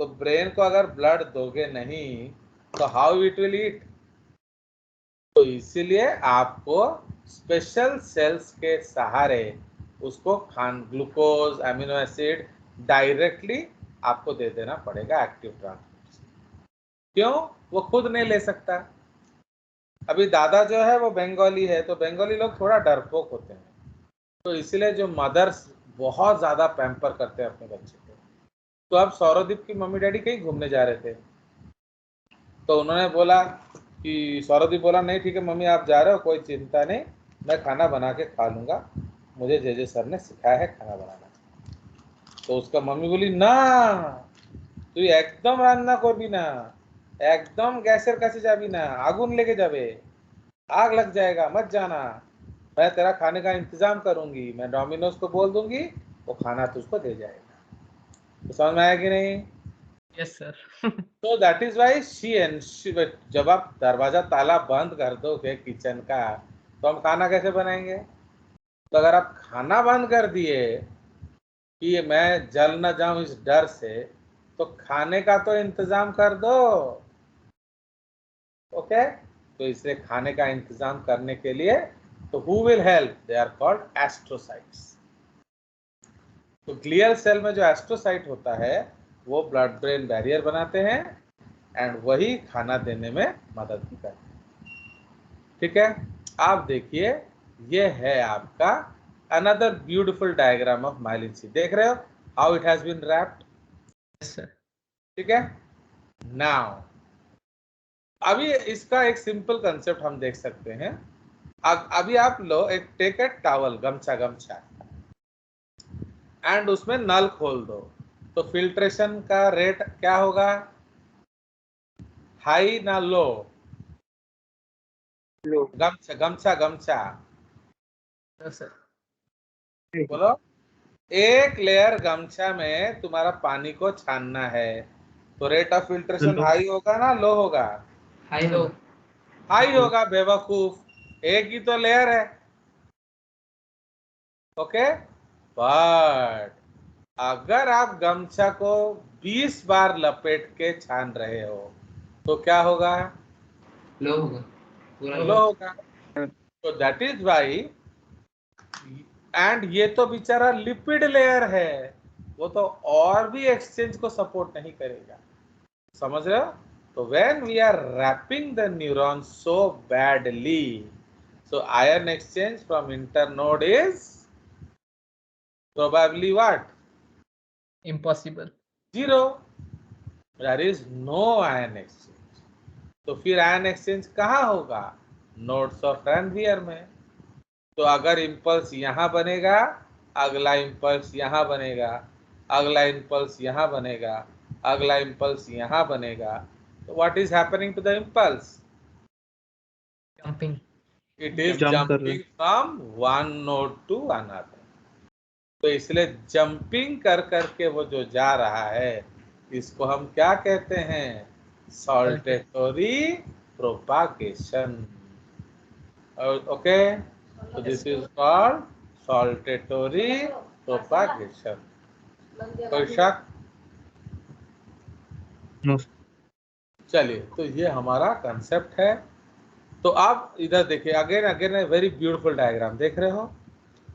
तो ब्रेन को अगर ब्लड दोगे नहीं तो हाउ इट विल ईट? तो इसीलिए आपको स्पेशल सेल्स के सहारे उसको ग्लूकोज, अमीनो एसिड डायरेक्टली आपको दे देना पड़ेगा एक्टिव ट्रांसपोर्ट। क्यों? वो खुद नहीं ले सकता। अभी दादा जो है वो बंगाली है, तो बंगाली लोग थोड़ा डरपोक होते हैं, तो इसीलिए जो मदर्स बहुत ज्यादा पैम्पर करते हैं अपने बच्चे को। तो अब सौरदीप की मम्मी डैडी कहीं घूमने जा रहे थे, तो उन्होंने बोला कि, सौरदीप बोला नहीं ठीक है मम्मी आप जा रहे हो, कोई चिंता नहीं, मैं खाना बना के खा लूंगा, मुझे जे सर ने सिखाया है खाना बनाना। तो उसका मम्मी बोली ना, তুই একদম রান্না করবি না, একদम गैसेर কাছে যাবি না, आगुन लेके जाबे, आग लग जाएगा, मत जाना, मैं तेरा खाने का इंतजाम करूंगी, मैं डोमिनोज को बोल दूंगी, वो खाना तुझको दे जाएगा। तो समझ में आया कि नहीं? Yes sir. तो दैट इज वाई जब आप दरवाजा ताला बंद कर दोगे किचन का, तो हम खाना कैसे बनाएंगे? तो अगर आप खाना बंद कर दिए कि मैं जल न जाऊं इस डर से, तो खाने का तो इंतजाम कर दो। ओके, तो इसलिए खाने का इंतजाम करने के लिए, तो who will help? They are called astrocytes. तो ग्लियल सेल में जो एस्ट्रोसाइट होता है वो ब्लड ब्रेन बैरियर बनाते हैं, एंड वही खाना देने में मदद भी करते हैं। ठीक है, आप देखिए, ये है आपका another beautiful diagram of myelin sheath. देख रहे हो how it has been wrapped? Yes sir. ठीक है, नाउ अभी इसका एक सिंपल कंसेप्ट हम देख सकते हैं अभी आप लो एक टेक ए टॉवल, गमछा एंड उसमें नल खोल दो, तो फिल्ट्रेशन का रेट क्या होगा, हाई ना लो? लो। गमछा नो सर। बोलो। एक लेयर गमछा में तुम्हारा पानी को छानना है, तो rate of filtration low. High होगा ना लो होगा? High low. हाई होगा बेवकूफ, एक ही तो लेयर है। ओके, बट अगर आप गमछा को 20 बार लपेट के छान रहे हो तो क्या होगा, लो होगा, पूरा लो होगा। तो दैट इज वाई, एंड ये तो बेचारा लिपिड लेयर है, वो तो और भी एक्सचेंज को सपोर्ट नहीं करेगा, समझ रहे हो? तो when we are wrapping the neuron so badly, so ion exchange from internode is probably what? Impossible. Zero. There is no ion exchange. तो फिर आयन एक्सचेंज कहाँ होगा, नोड्स ऑफ रैनवियर में। तो अगर इम्पल्स यहाँ बनेगा, अगला इम्पल्स यहाँ बनेगा, अगला इम्पल्स यहाँ बनेगा, अगला इम्पल्स यहाँ बनेगा, तो what is happening to the impulse? Jumping. It is jump कर रहे jumping from one node to another. तो इसलिए जंपिंग कर करके वो जो जा रहा है, इसको हम क्या कहते हैं, saltatory propagation. Okay, so this is called saltatory propagation. कोई शक? नो। चलिए, तो ये हमारा कंसेप्ट है। तो आप इधर देखिए, again again a very beautiful diagram देख रहे हो,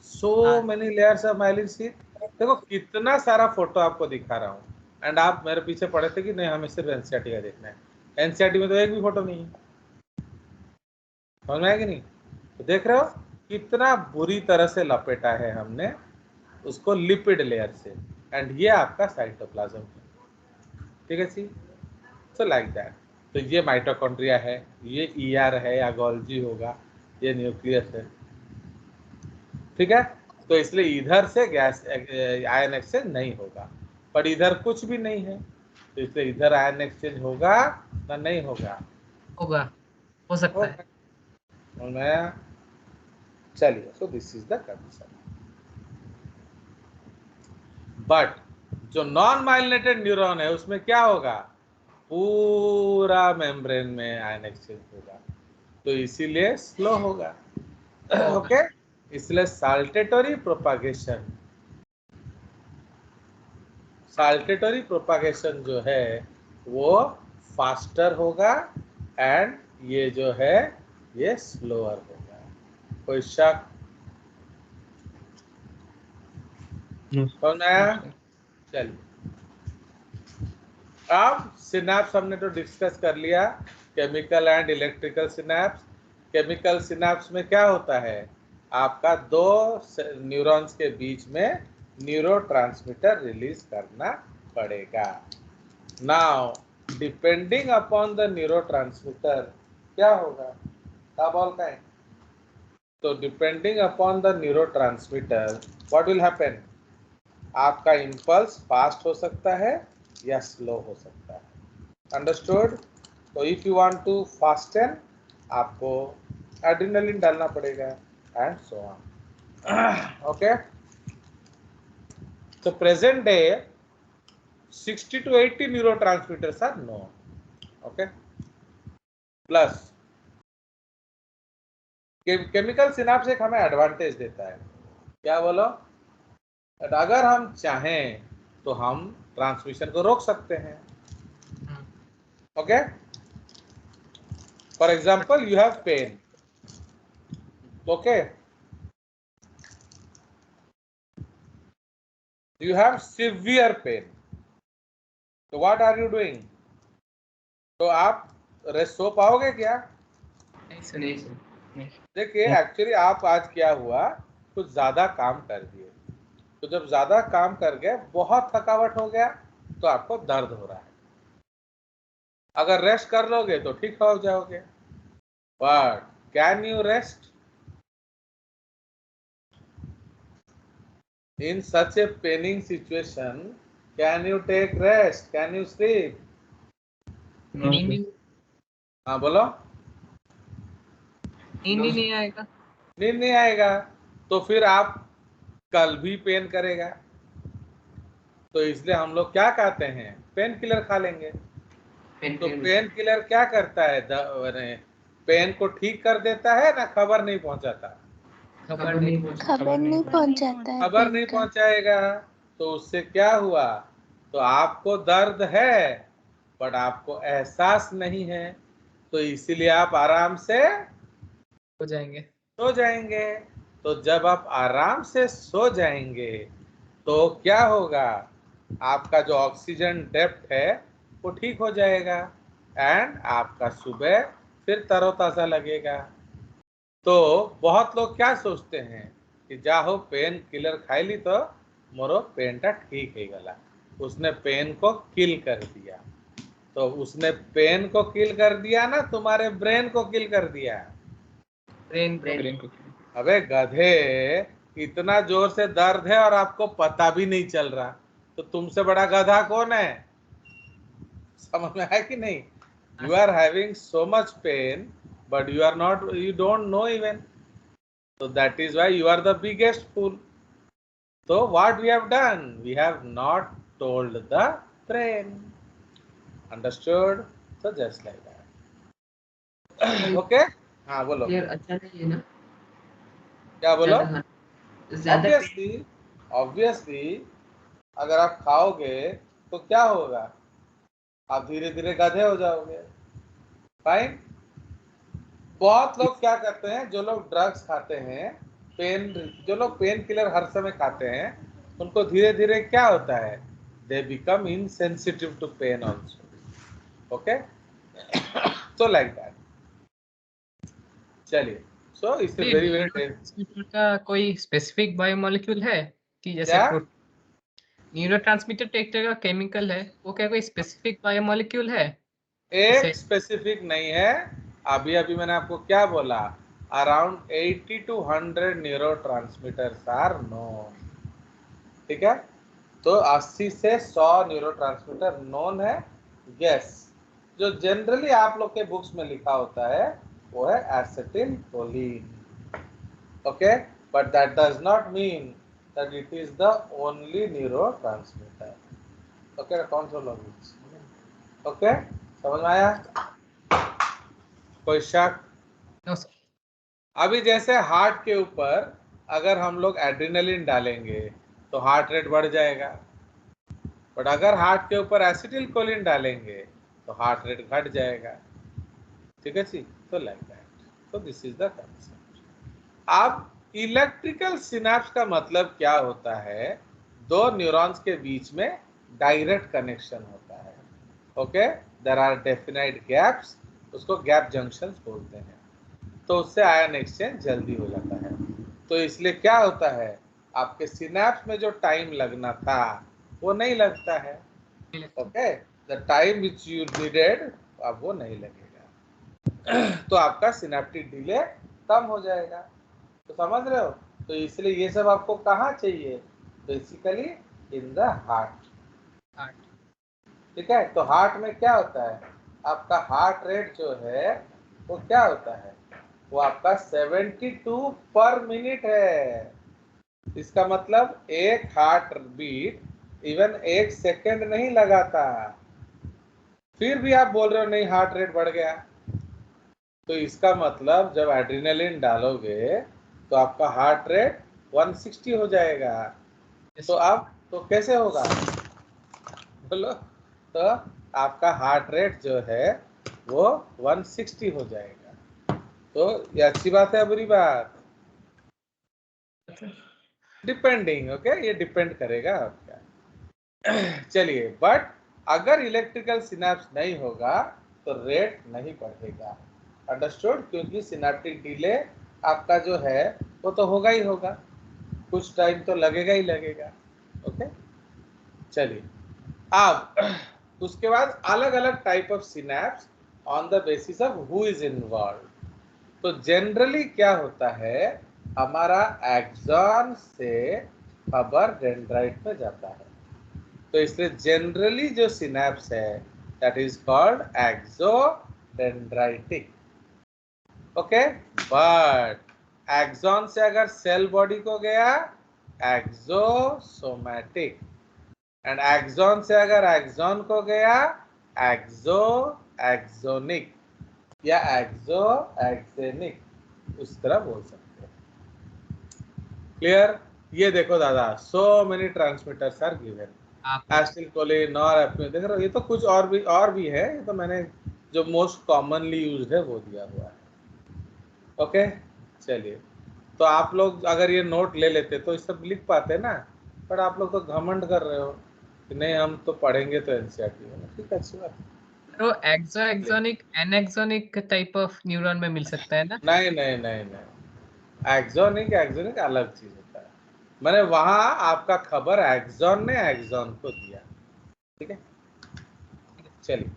so many layers of myelin sheath. देखो कितना सारा फोटो आपको दिखा रहा हूँ, एंड आप मेरे पीछे पड़े थे कि नहीं हमें सिर्फ एनसीईआरटी का देखना है। एनसीईआरटी में तो एक भी फोटो नहीं है, समझ में आया कि नहीं? तो देख रहे हो कितना बुरी तरह से लपेटा है हमने उसको लिपिड लेयर से, एंड ये आपका साइटोप्लाज्म है, ठीक है जी? सो लाइक दैट। तो ये माइटोकॉन्ड्रिया है, ये ईआर है या गोल्जी होगा, ये न्यूक्लियस है, ठीक है? तो इसलिए इधर से गैस आयन एक्सचेंज नहीं होगा, पर इधर कुछ भी नहीं है, तो इसलिए इधर आयन एक्सचेंज होगा ना नहीं होगा? होगा, हो सकता है। होगा। चलिए, सो this is the condition. But जो नॉन माइलिनेटेड न्यूरॉन है उसमें क्या होगा, पूरा मेम्ब्रेन में आयन एक्सचेंज होगा, तो इसीलिए स्लो होगा। ओके, इसलिए साल्टेटरी प्रोपागेशन, साल्टेटरी प्रोपागेशन जो है वो फास्टर होगा, एंड ये जो है ये स्लोअर होगा। कोई शक? समझ में आया? चलिए, अब सिनैप्स हमने तो डिस्कस कर लिया, chemical and electrical synapse. Chemical synapse में क्या होता है, आपका दो न्यूरॉन्स के बीच में न्यूरोट्रांसमीटर रिलीज करना पड़ेगा। Now depending upon the neurotransmitter क्या होगा, क्या बोल का है? तो depending upon the neurotransmitter what will happen, आपका इम्पल्स फास्ट हो सकता है या स्लो हो सकता है। अंडरस्टूड? तो if you want to fasten, आपको एड्रेनलिन डालना पड़ेगा, एंड सो ऑन। ओके, तो present day 60 to 80 neurotransmitters are known. Okay, plus chemical synapse एक हमें एडवांटेज देता है, क्या बोलो? अगर हम चाहें तो हम ट्रांसमिशन को रोक सकते हैं। Okay, for example you have pain, okay, you have severe pain, so what are you doing? तो आप रेस्ट सो पाओगे क्या? नहीं सर। नहीं सर, नहीं। देखिए एक्चुअली आप आज क्या हुआ, कुछ ज्यादा काम कर दिए, तो जब ज्यादा काम कर गए, बहुत थकावट हो गया, तो आपको दर्द हो रहा है। अगर रेस्ट कर लोगे तो ठीक हो जाओगे, but can you rest? In such a paining situation, can you take rest? Can you sleep? नींद ही हाँ बोलो। नींद ही नहीं आएगा। नींद नहीं आएगा तो फिर आप कल भी पेन करेगा, तो इसलिए हम लोग क्या कहते हैं, पेन किलर खा लेंगे। तो पेन किलर क्या करता है, पेन को ठीक कर देता है ना, खबर नहीं पहुंचाता? खबर नहीं खबर नहीं पहुंचाता है खबर पेन नहीं का। पहुंचाएगा, तो उससे क्या हुआ, तो आपको दर्द है बट आपको एहसास नहीं है, तो इसीलिए आप आराम से हो जाएंगे। सो जाएंगे। तो जब आप आराम से सो जाएंगे तो क्या होगा, आपका जो ऑक्सीजन डेप्थ है वो ठीक हो जाएगा एंड आपका सुबह फिर तरोताजा लगेगा। तो बहुत लोग क्या सोचते हैं कि जाहो पेन किलर खाई ली तो मोरो पेन टा ठीक है गला, उसने पेन को किल कर दिया। तो उसने पेन को किल कर दिया ना, तुम्हारे ब्रेन को किल कर दिया। ब्रेन को अबे गधे, इतना जोर से दर्द है और आपको पता भी नहीं चल रहा, तो तुमसे बड़ा गधा कौन है? समझ में आया कि नहीं? You are having so much pain but you are not, you don't know even, so that is why you are the biggest fool. So what we have done, we have not told the brain. Understood? So just like that. Okay? हाँ बोलो। यार अच्छा नहीं है ना? क्या बोलो? ज्यादा Obviously अगर आप खाओगे तो क्या होगा, आप धीरे धीरे गधे हो जाओगे। फाइन। बहुत लोग क्या करते हैं, जो लोग ड्रग्स खाते हैं, जो लोग पेन किलर हर समय खाते हैं, उनको धीरे धीरे क्या होता है, they become insensitive to pain also. Okay, so like that. चलिए, सो इट्स वेरी वेरी का कोई स्पेसिफिक बायोमोलिक्यूल है कि जैसे क्या? न्यूरोट्रांसमीटर एक तरह का केमिकल है, वो क्या कोई स्पेसिफिक बायोमोलिक्यूल है? एक स्पेसिफिक नहीं है। अभी अभी मैंने आपको क्या बोला, around 80 to 100 neurotransmitters are known. ठीक है, तो 80 से 100 न्यूरोट्रांसमीटर नोन है। यस, जो जनरली आप लोग के बुक्स में लिखा होता है वो है acetylcholine. Okay, but that does not mean that it is the only neurotransmitter. Okay, कौन सा लॉजिक? ओके, समझ में आया? कोई शक? No sir. अभी जैसे हार्ट के ऊपर अगर हम लोग एड्रेनलिन डालेंगे तो हार्ट रेट बढ़ जाएगा, बट अगर हार्ट के ऊपर एसिटिल कोलिन डालेंगे तो हार्ट रेट घट जाएगा। ठीक है जी, तो लाइक दैट, तो दिस इज द कंसेप्ट। अब इलेक्ट्रिकल सिनेप्स का मतलब क्या होता है, दो न्यूरॉन्स के बीच में डायरेक्ट कनेक्शन होता है। Okay, there are definite gaps, उसको गैप जंक्शंस बोलते हैं, तो उससे आयन एक्सचेंज जल्दी हो जाता है। तो इसलिए क्या होता है, आपके सिनेप्स में जो टाइम लगना था वो नहीं लगता है। Okay, the time which you needed, अब वो नहीं लगेगा, तो आपका सिनेप्टिक डिले कम हो जाएगा। तो समझ रहे हो? तो इसलिए ये सब आपको कहाँ चाहिए, बेसिकली इन द हार्ट। ठीक है, तो हार्ट में क्या होता है, आपका हार्ट रेट जो है वो क्या होता है, वो आपका 72 पर मिनट है। इसका मतलब एक हार्ट बीट इवन 1 सेकेंड नहीं लगाता, फिर भी आप बोल रहे हो नहीं हार्ट रेट बढ़ गया। तो इसका मतलब जब एड्रेनलिन डालोगे तो आपका हार्ट रेट 160 हो जाएगा। तो अब तो कैसे होगा बोलो, तो आपका हार्ट रेट जो है वो 160 हो जाएगा। तो ये अच्छी बात है बुरी बात? डिपेंडिंग। ओके, ये डिपेंड करेगा आपका। चलिए, बट अगर इलेक्ट्रिकल सिनेप्स नहीं होगा तो रेट नहीं बढ़ेगा। अंडरस्टूड? क्योंकि सिनेप्टिक डिले आपका जो है वो तो होगा ही होगा, कुछ टाइम तो लगेगा ही लगेगा। ओके, चलिए, अब उसके बाद अलग अलग type of synapse on the basis of who is involve. तो जनरली क्या होता है, हमारा एक्सॉन से खबर डेंड्राइट में जाता है। तो इसलिए जनरली जो सिनेप्स है that is called axodendritic. Okay, but axon से अगर सेल बॉडी को गया एक्सोसोमैटिक, एंड एक्सॉन से अगर एक्सॉन को गया एक्सोनिक या एक्सोनिक, उस तरह बोल सकते हैं। क्लियर? ये देखो दादा, so many transmitters are given, acetylcholine, norepinephrine, देख रहे हो, ये तो कुछ और भी है, ये तो मैंने जो मोस्ट कॉमनली यूज्ड है वो दिया हुआ है। ओके, चलिए, तो आप लोग अगर ये नोट ले लेते तो ये सब लिख पाते ना, पर आप लोग तो घमंड कर रहे हो कि नहीं हम तो पढ़ेंगे तो एनसीईआरटी में। ठीक है, अच्छी बात। तो एक्सोनिक एनेक्सोनिक टाइप ऑफ न्यूरॉन में मिल सकता है ना? नहीं नहीं नहीं नहीं, एक्सोनिक अलग चीज होता है। मैंने वहां आपका खबर एक्सॉन ने एक्सॉन को दिया। ठीक है, चलिए,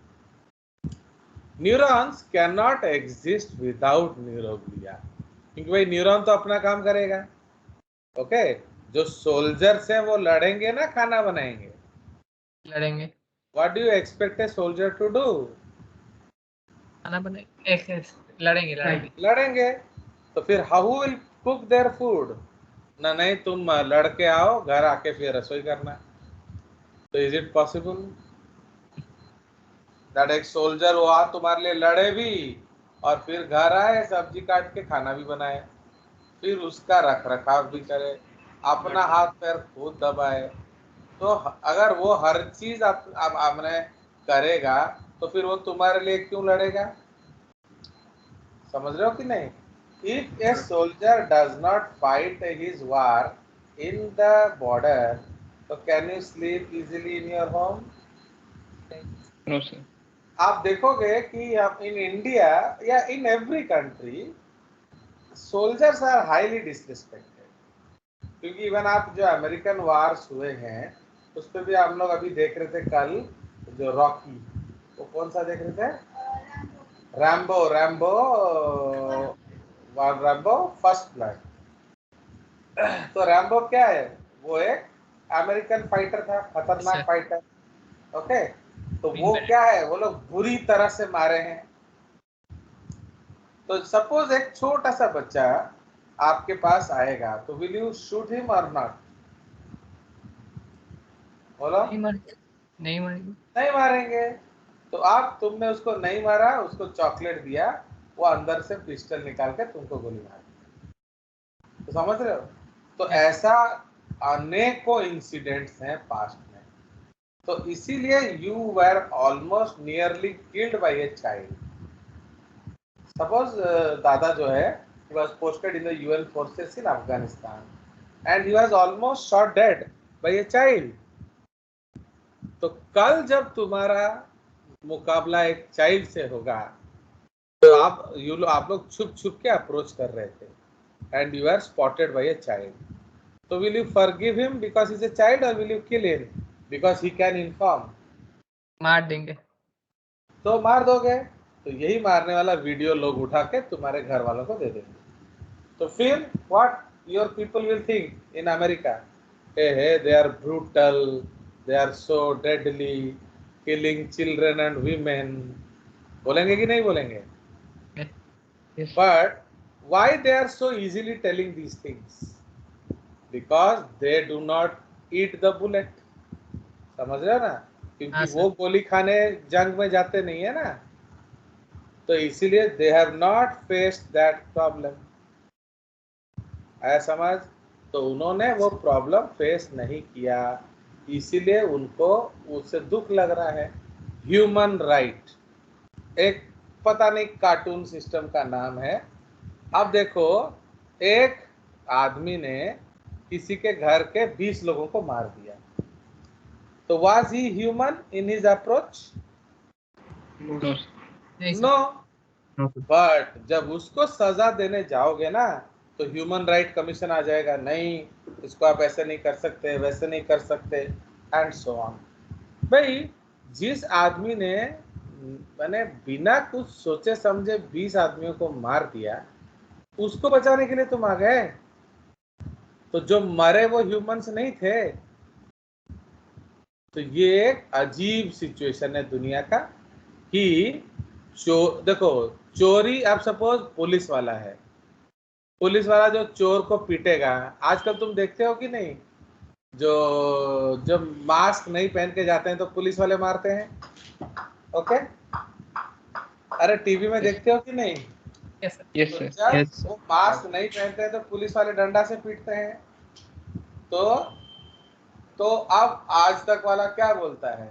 neurons can not exist without neuroglia, क्योंकि भाई न्यूरॉन तो अपना काम करेगा। ओके, जो सोल्जर्स हैं वो लड़ेंगे ना खाना बनाएंगे? लड़ेंगे। What do you expect a soldier to do? खाना बनाएंगे, लड़ेंगे। लड़ेंगे, तो फिर how will cook their food? ना नहीं, तुम लड़के आओ, घर आके फिर रसोई करना। तो इज इट पॉसिबल दैट एक सोल्जर हुआ तुम्हारे लिए लड़े भी और फिर घर आए, सब्जी काट के खाना भी बनाए, फिर उसका रख रखाव भी करे, अपना हाथ पैर खुद दबाए? तो अगर वो हर चीज आपने करेगा तो फिर वो तुम्हारे लिए क्यों लड़ेगा? समझ रहे हो कि नहीं? If a soldier does not fight his war in the border, so can you sleep easily in your home? No, sir. आप देखोगे कि इन इंडिया या in every country soldiers are highly disrespected, क्योंकि इवन आप जो American wars हुए हैं उस पर भी हम लोग अभी देख रहे थे कल, जो रॉकी, वो कौन सा देख रहे थे? Rambo first blood. तो रैम्बो क्या है? वो एक अमेरिकन फाइटर था, खतरनाक फाइटर। ओके, तो वो क्या है, वो लोग बुरी तरह से मारे हैं। तो सपोज एक छोटा सा बच्चा आपके पास आएगा, तो विल यू शूट हिम और नॉट? बोलो। नहीं मारेंगे। तो तुमने उसको नहीं मारा, उसको चॉकलेट दिया, वो अंदर से पिस्टल निकाल के तुमको गोली मार दी। तो समझ रहे हो? तो ऐसा अनेकों इंसिडेंट्स हैं पास्ट में। तो इसीलिए you were almost nearly killed by a child. Suppose दादा जो है, he was posted in the UN forces in Afghanistan and he was almost shot dead by a child. तो कल जब तुम्हारा मुकाबला एक चाइल्ड से होगा तो आप लोग छुप छुप के अप्रोच कर रहे थे and you are spotted by a child, तो will you forgive him because he is a child और will you kill him because he can inform? मार देंगे। तो मार दोगे, तो यही मारने वाला वीडियो लोग उठा के तुम्हारे घर वालों को दे देंगे। तो फिर what your people will think in America? They are brutal, they are so deadly, killing children and women. बोलेंगे कि नहीं बोलेंगे? Yes. But why they are so easily telling these things? Because they do not eat the bullet. समझ रहे हो ना? क्योंकि वो गोली खाने जंग में जाते नहीं है ना, तो इसीलिए they have not faced that problem. आया समझ? तो उन्होंने वो प्रॉब्लम फेस नहीं किया, इसीलिए उनको उससे दुख लग रहा है। ह्यूमन राइट एक पता नहीं कार्टून सिस्टम का नाम है। अब देखो, एक आदमी ने किसी के घर के 20 लोगों को मार दिया, तो was he human in his approach? No. But जब उसको सजा देने जाओगे ना तो ह्यूमन राइट कमीशन आ जाएगा, नहीं इसको आप ऐसे नहीं कर सकते, वैसे नहीं कर सकते, एंड सो ऑन। भाई जिस आदमी ने मैंने बिना कुछ सोचे समझे 20 आदमियों को मार दिया, उसको बचाने के लिए तुम आ गए? तो जो मरे वो ह्यूमंस नहीं थे। तो ये एक अजीब सिचुएशन है दुनिया का कि देखो चोरी, अब सपोज पुलिस वाला है, पुलिस वाला जो चोर को पीटेगा, आजकल तुम देखते हो कि नहीं, जो जब मास्क नहीं पहन के जाते हैं तो पुलिस वाले मारते हैं। ओके, अरे टीवी में देखते हो कि नहीं? यस यस तो सर। जब Yes. वो मास्क नहीं पहनते हैं तो पुलिस वाले डंडा से पीटते हैं। तो अब आज तक वाला क्या बोलता है,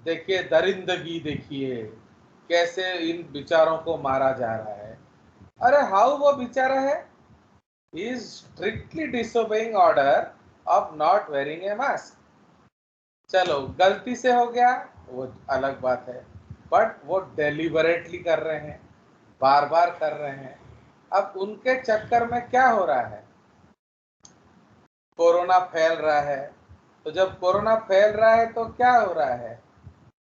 देखिए दरिंदगी, देखिए कैसे इन बेचारों को मारा जा रहा है। अरे हाउ वो बेचारा है, he is strictly disobeying order of not wearing a mask। चलो गलती से हो गया वो अलग बात है, बट वो डेलिबरेटली कर रहे हैं, बार बार कर रहे हैं। अब उनके चक्कर में क्या हो रहा है, कोरोना फैल रहा है। तो जब कोरोना फैल रहा है तो क्या हो रहा है,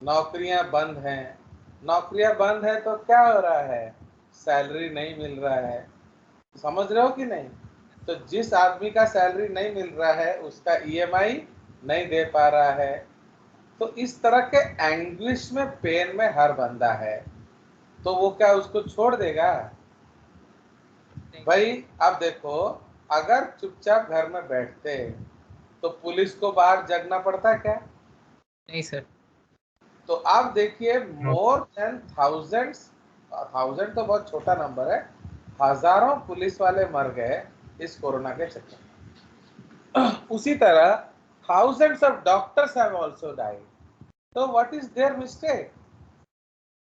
नौकरियां बंद हैं। नौकरियां बंद है तो क्या हो रहा है, सैलरी नहीं मिल रहा है। समझ रहे हो कि नहीं? तो जिस आदमी का सैलरी नहीं मिल रहा है उसका ईएमआई नहीं दे पा रहा है। तो इस तरह के एंग्विश में, पेन में हर बंदा है। तो वो क्या उसको छोड़ देगा? भाई अब देखो, अगर चुपचाप घर में बैठते तो पुलिस को बाहर जगना पड़ता क्या? नहीं सर। तो आप देखिए मोर देन थाउजेंड्स, थाउजेंड तो बहुत छोटा नंबर है, हजारों पुलिस वाले मर गए इस कोरोना के चक्कर। उसी तरह thousands of doctors have also died. तो व्हाट इज देयर मिस्टेक?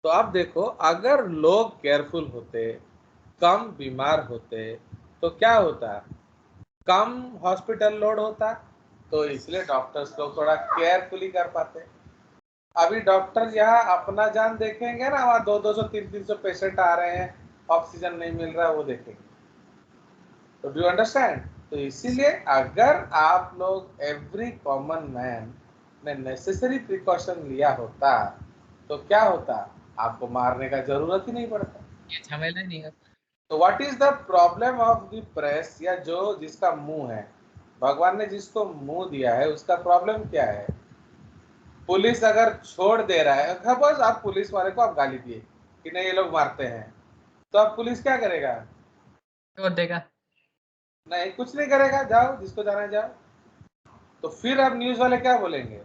तो आप देखो, अगर लोग केयरफुल होते, कम बीमार होते, तो क्या होता, कम हॉस्पिटल लोड होता। तो इसलिए डॉक्टर्स लोग थोड़ा केयरफुली कर पाते। अभी डॉक्टर यहाँ अपना जान देखेंगे ना, वहाँ 200 300 पेशेंट आ रहे हैं, ऑक्सीजन नहीं मिल रहा है, वो देखेंगे। तो डू यू अंडरस्टैंड? तो इसीलिए अगर आप लोग, एवरी कॉमन मैन ने नेसेसरी प्रिकॉशन लिया होता तो क्या होता, आपको मारने का जरूरत ही नहीं पड़ता। ये झमेला नहीं है। तो what is the problem of the press, या जो जिसका मुंह है, भगवान ने जिसको मुंह दिया है उसका प्रॉब्लम क्या है? पुलिस अगर छोड़ दे रहा है, सपोज आप पुलिस वाले को आप गाली दिए कि नहीं ये लोग मारते हैं, तो अब पुलिस क्या करेगा? छोड़ देगा। नहीं, कुछ नहीं करेगा, जाओ जिसको जाना है जाओ। तो फिर अब न्यूज वाले क्या बोलेंगे?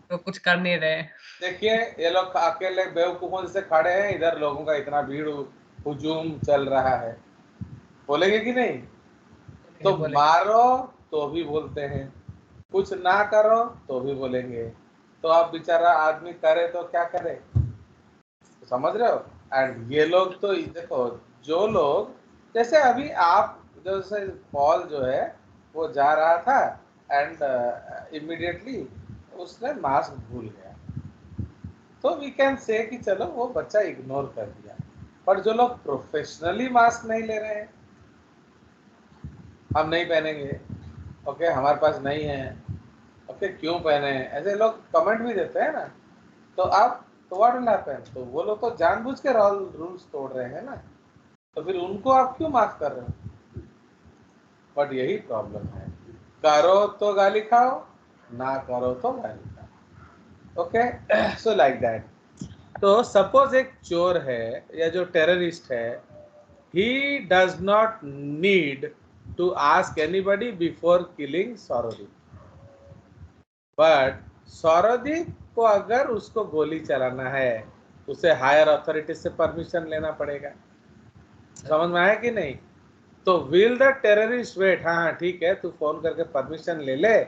तो कुछ कर नहीं रहे। देखिए ये लोग अकेले बेवकूफों से खड़े हैं, इधर लोगों का इतना भीड़ हुजूम चल रहा है, बोलेंगे कि नहीं? तो बोले मारो तो भी बोलते हैं, कुछ ना करो तो भी बोलेंगे। तो अब बेचारा आदमी करे तो क्या करे? समझ रहे हो? एंड ये लोग तो देखो, जो लोग, जैसे अभी आप, जैसे पॉल जो है वो जा रहा था एंड इमीडिएटली उसने मास्क भूल गया, तो वी कैन से कि चलो वो बच्चा इग्नोर कर दिया। पर जो लोग प्रोफेशनली मास्क नहीं ले रहे हैं, हम नहीं पहनेंगे, ओके हमारे पास नहीं है, ओके क्यों पहने, ऐसे लोग कमेंट भी देते हैं ना। तो आप, तो व्हाट विल हैपन? तो वो लोग तो जानबूझ के रूल्स तोड़ रहे हैं ना, तो फिर उनको आप क्यों माफ कर रहे हो? बट यही प्रॉब्लम है, करो तो गाली खाओ, ना करो तो गाली खाओ। Okay, so like that. तो सपोज एक चोर है या जो टेररिस्ट है, he does not need to ask anybody before killing Sourdeep. But Sourdeep को अगर उसको गोली चलाना है, उसे हायर अथॉरिटी से परमिशन लेना पड़ेगा। समझ में आया कि नहीं? तो विल द टेररिस्ट वेट, हाँ ठीक है तू फोन करके परमिशन ले ले,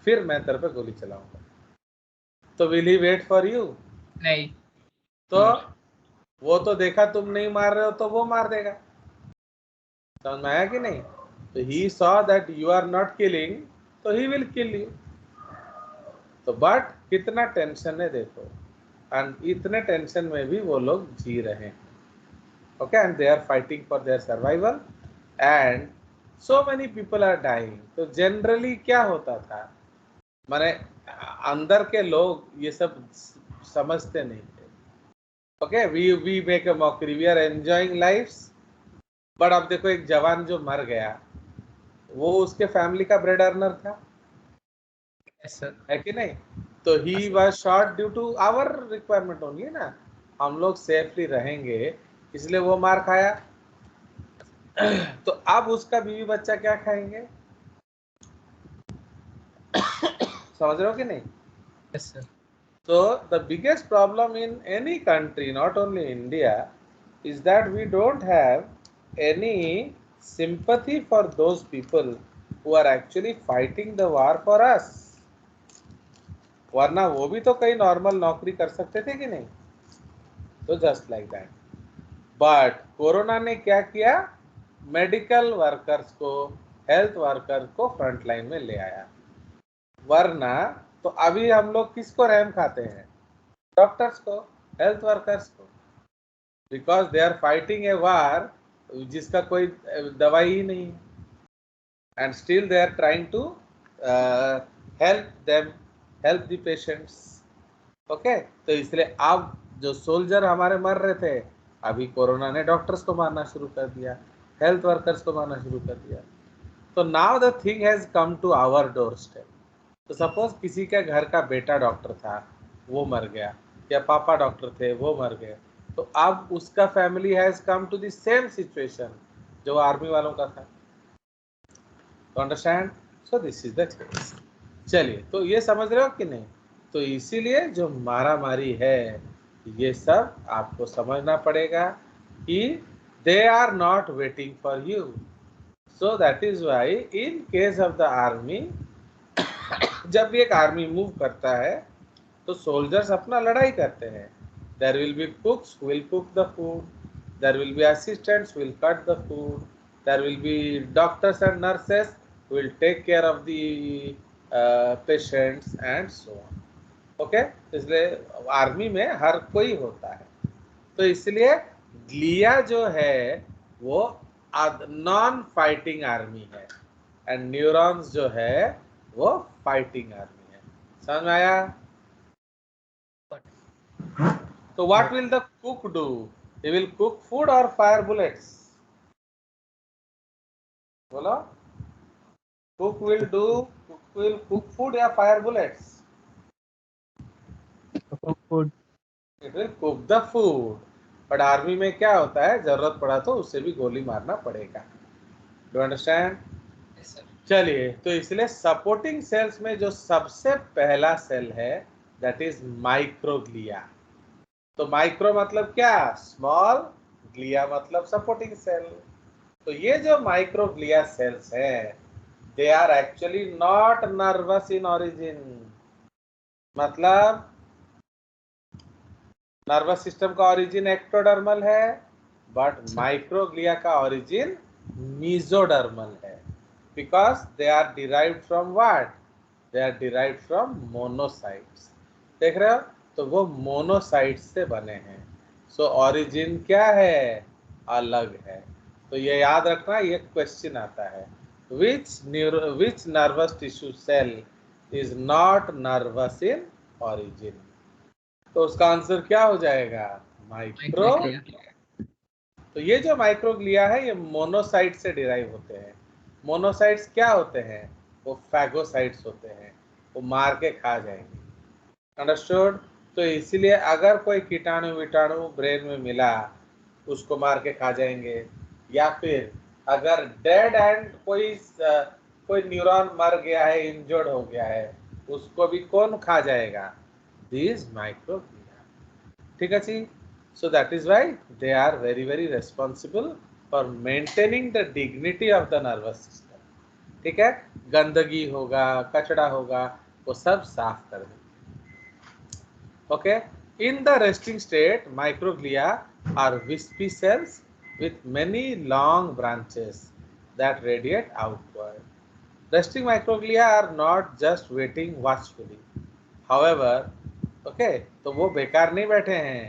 फिर मैं तेरे पे गोली चलाऊंगा। तो will he wait for you? नहीं। तो वो तो देखा तुम नहीं मार रहे हो तो वो मार देगा। समझ में आया कि नहीं? तो he saw that you are not killing, तो ही विल किल यू। तो बट कितना टेंशन है देखो, एंड इतने टेंशन में भी वो लोग जी रहे हैं, okay, and they are fighting for their survival and so many people are dying. तो जनरली क्या होता था, माने अंदर के लोग ये सब समझते नहीं थे। Okay, we make a mockery, we are enjoying lifes, but अब देखो एक जवान जो मर गया वो उसके फैमिली का ब्रेड अर्नर था, यस सर। है कि नहीं? तो he was shot due to our requirement only ना, हम लोग सेफली रहेंगे इसलिए वो मार खाया। तो अब उसका बीवी बच्चा क्या खाएंगे? समझ रहे हो कि नहीं? Yes sir. So the biggest problem in any country, not only India, is that we don't have any sympathy for those people who are actually fighting the war for us. वरना वो भी तो कई नॉर्मल नौकरी कर सकते थे कि नहीं? तो just like that. But corona ने क्या किया? मेडिकल वर्कर्स को, हेल्थ वर्कर्स को फ्रंट लाइन में ले आया। वरना तो अभी हम लोग किसको रहम खाते हैं? डॉक्टर्स को, हेल्थ वर्कर्स को, because they are fighting a war जिसका कोई दवाई ही नहीं है, and still they are trying to help them, help the patients. Okay, तो इसलिए अब जो सोल्जर हमारे मर रहे थे, अभी कोरोना ने डॉक्टर्स को मारना शुरू कर दिया, हेल्थ वर्कर्स को मारना शुरू कर दिया। तो now the thing has come to our doorstep. तो सपोज किसी के घर का बेटा डॉक्टर था, वो मर गया, या पापा डॉक्टर थे, वो मर गए, तो अब उसका family has come to the same situation जो आर्मी वालों का था। तो understand? So this is the case. चलिए, तो ये समझ रहे हो कि नहीं? तो इसीलिए जो मारा मारी है ये सब आपको समझना पड़ेगा कि they are not waiting for you. So that is why in case of the army, जब भी एक आर्मी मूव करता है तो सोल्जर्स अपना लड़ाई करते हैं। There will be cooks will cook the food, there will be assistants will cut the food, there will be doctors and nurses will take care of the patients and so on. Okay, इसलिए army में हर कोई होता है। तो इसलिए glia जो है वो नॉन फाइटिंग आर्मी है, एंड न्यूरॉन्स जो है वो फाइटिंग आर्मी है। समझ में आया? तो what will the cook do? He will cook food और फायर बुलेट्स? बोलो, कुक विल कुक फूड या fire bullets? Food. It will cook the food. But army में क्या होता है, जरूरत पड़ा तो उसे भी गोली मारना पड़ेगा। Do understand? Yes sir. चलिए, तो इसलिए सपोर्टिंग सेल्स में जो सबसे पहला सेल है दैट इज माइक्रोग्लिया। तो माइक्रो मतलब क्या? स्मॉल, ग्लिया मतलब सपोर्टिंग सेल। तो ये जो माइक्रोग्लिया सेल्स है, they are actually not nervous in origin. मतलब नर्वस सिस्टम का ओरिजिन एक्टोडर्मल है, बट माइक्रोग्लिया का ओरिजिन मीजोडर्मल है, because they are derived from what? They are derived from monocytes. देख रहे हो? तो वो मोनोसाइट्स से बने हैं। सो ओरिजिन क्या है? अलग है। तो ये याद रखना, ये क्वेश्चन आता है, which nervous tissue cell is not nervous in origin? तो उसका आंसर क्या हो जाएगा? माइक्रो। तो ये जो माइक्रोग्लिया है ये मोनोसाइट से डिराइव होते हैं। मोनोसाइट्स क्या होते हैं? वो फैगोसाइट्स होते हैं, वो मार के खा जाएंगे। अंडरस्टूड? तो इसीलिए अगर कोई कीटाणु विटाणु ब्रेन में मिला उसको मार के खा जाएंगे, या फिर अगर डेड एंड कोई न्यूरॉन मर गया है, इंजर्ड हो गया है, उसको भी कौन खा जाएगा? These microglia. ठीक है जी? So that is why they are very very responsible for maintaining the dignity of the nervous system. ठीक है? गंदगी होगा, कचड़ा होगा, वो सब साफ कर देंगे। Okay? In the resting state, microglia are wispy cells with many long branches that radiate outward. Resting microglia are not just waiting watchfully. However, okay, तो वो बेकार नहीं बैठे हैं।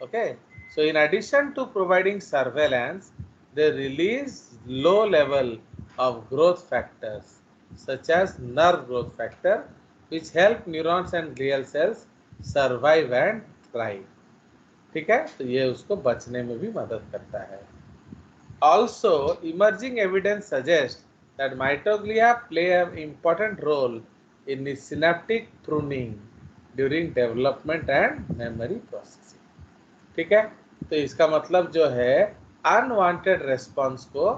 Okay, so in addition to providing surveillance, they release low level of growth factors such as nerve growth factor which help neurons and glial cells survive and thrive. ठीक है? तो ये उसको बचने में भी मदद करता है। Also, emerging evidence suggests that mitochondria play an important role in the synaptic pruning during development and memory processing. ठीक है, तो इसका मतलब जो है अनवांटेड रेस्पॉन्स को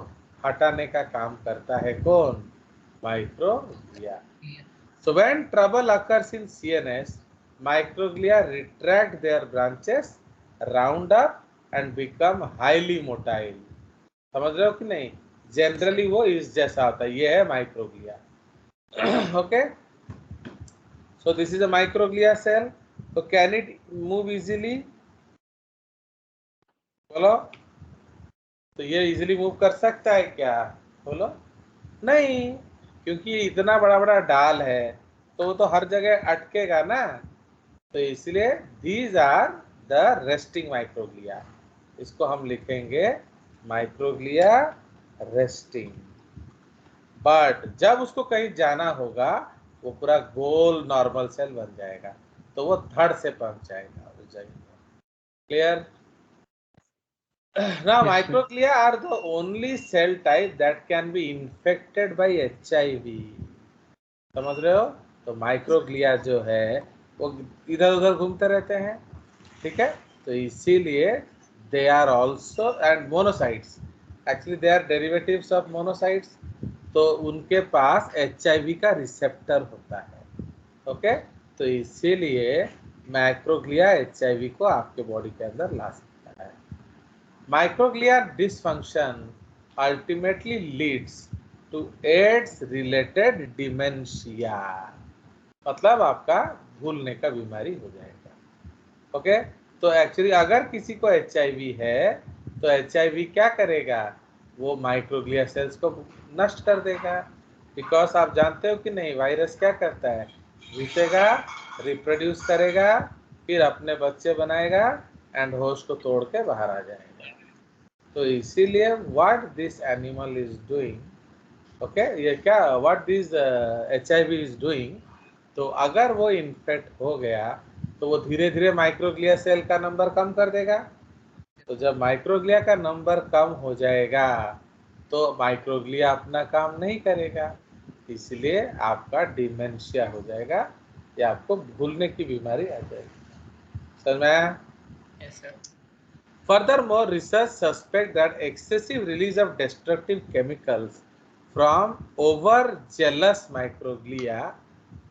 हटाने का काम करता है कौन? Microglia. So when trouble occurs in CNS, microglia retract their branches, round up and become highly motile. समझ रहे हो कि नहीं? जनरली वो इस जैसा होता है. ये है microglia. Okay, so this is a microglia cell. तो कैन इट मूव इजीली? बोलो. तो ये इजीली मूव कर सकता है क्या? बोलो. नहीं, क्योंकि इतना बड़ा बड़ा डाल है तो वो तो हर जगह अटकेगा ना. तो इसलिए these are the resting microglia. इसको हम लिखेंगे माइक्रोग्लिया रेस्टिंग. बट जब उसको कहीं जाना होगा वो पूरा गोल नॉर्मल सेल बन जाएगा, तो वो धड़ से पहुंच जाएगा. Clear? Now microglia are the only cell type that can be infected by HIV. समझ रहे हो? तो माइक्रोग्लिया जो है वो इधर उधर घूमते रहते हैं. ठीक है, तो इसीलिए they are also and monocytes. Actually they are derivatives of monocytes. तो उनके पास HIV का रिसेप्टर होता है. ओके, तो इसीलिए माइक्रोग्लिया HIV को आपके बॉडी के अंदर ला सकता है. Microglia dysfunction ultimately leads to AIDS-related dementia. मतलब आपका भूलने का बीमारी हो जाएगा. ओके, तो एक्चुअली अगर किसी को HIV है तो HIV क्या करेगा? वो माइक्रोग्लिया सेल्स को नष्ट कर देगा. बिकॉज आप जानते हो कि नहीं, वायरस क्या करता है? घुसेगा, रिप्रोड्यूस करेगा, फिर अपने बच्चे बनाएगा एंड होस्ट को तोड़ के बाहर आ जाएगा. तो इसीलिए what this animal is doing, okay, ये क्या what this HIV is doing, तो अगर वो इन्फेक्ट हो गया तो वो धीरे धीरे माइक्रोग्लिया सेल का नंबर कम कर देगा. तो जब माइक्रोग्लिया का नंबर कम हो जाएगा तो माइक्रोग्लिया अपना काम नहीं करेगा, इसलिए आपका डिमेंशिया हो जाएगा या आपको भूलने की बीमारी आ जाएगी. समझ में आया? Yes sir. Furthermore, research suspects that excessive release of destructive chemicals from overzealous microglia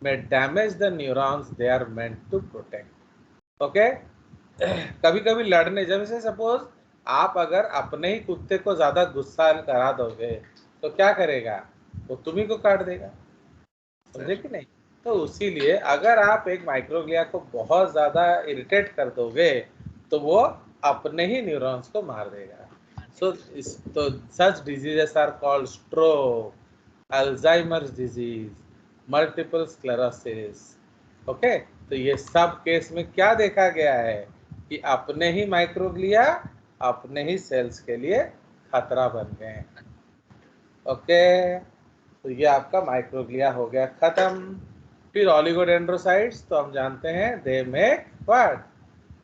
may damage the neurons they are meant to protect. Okay? कभी कभी लड़ने, जैसे सपोज आप अगर अपने ही कुत्ते को ज्यादा गुस्सा करा दोगे तो क्या करेगा? वो तुम्ही को काट देगा. समझे कि नहीं? तो उसीलिए अगर आप एक माइक्रोग्लिया को बहुत ज्यादा इरिटेट कर दोगे तो वो अपने ही न्यूरॉन्स को मार देगा. तो such diseases are called stroke, Alzheimer's disease, multiple sclerosis. Okay, तो ये सब केस में क्या देखा गया है कि अपने ही माइक्रोग्लिया अपने ही सेल्स के लिए खतरा बन गए. ओके, तो ये आपका माइक्रोग्लिया हो गया खत्म. फिर ऑलिगोडेंड्रोसाइट्स, तो हम जानते हैं they make what?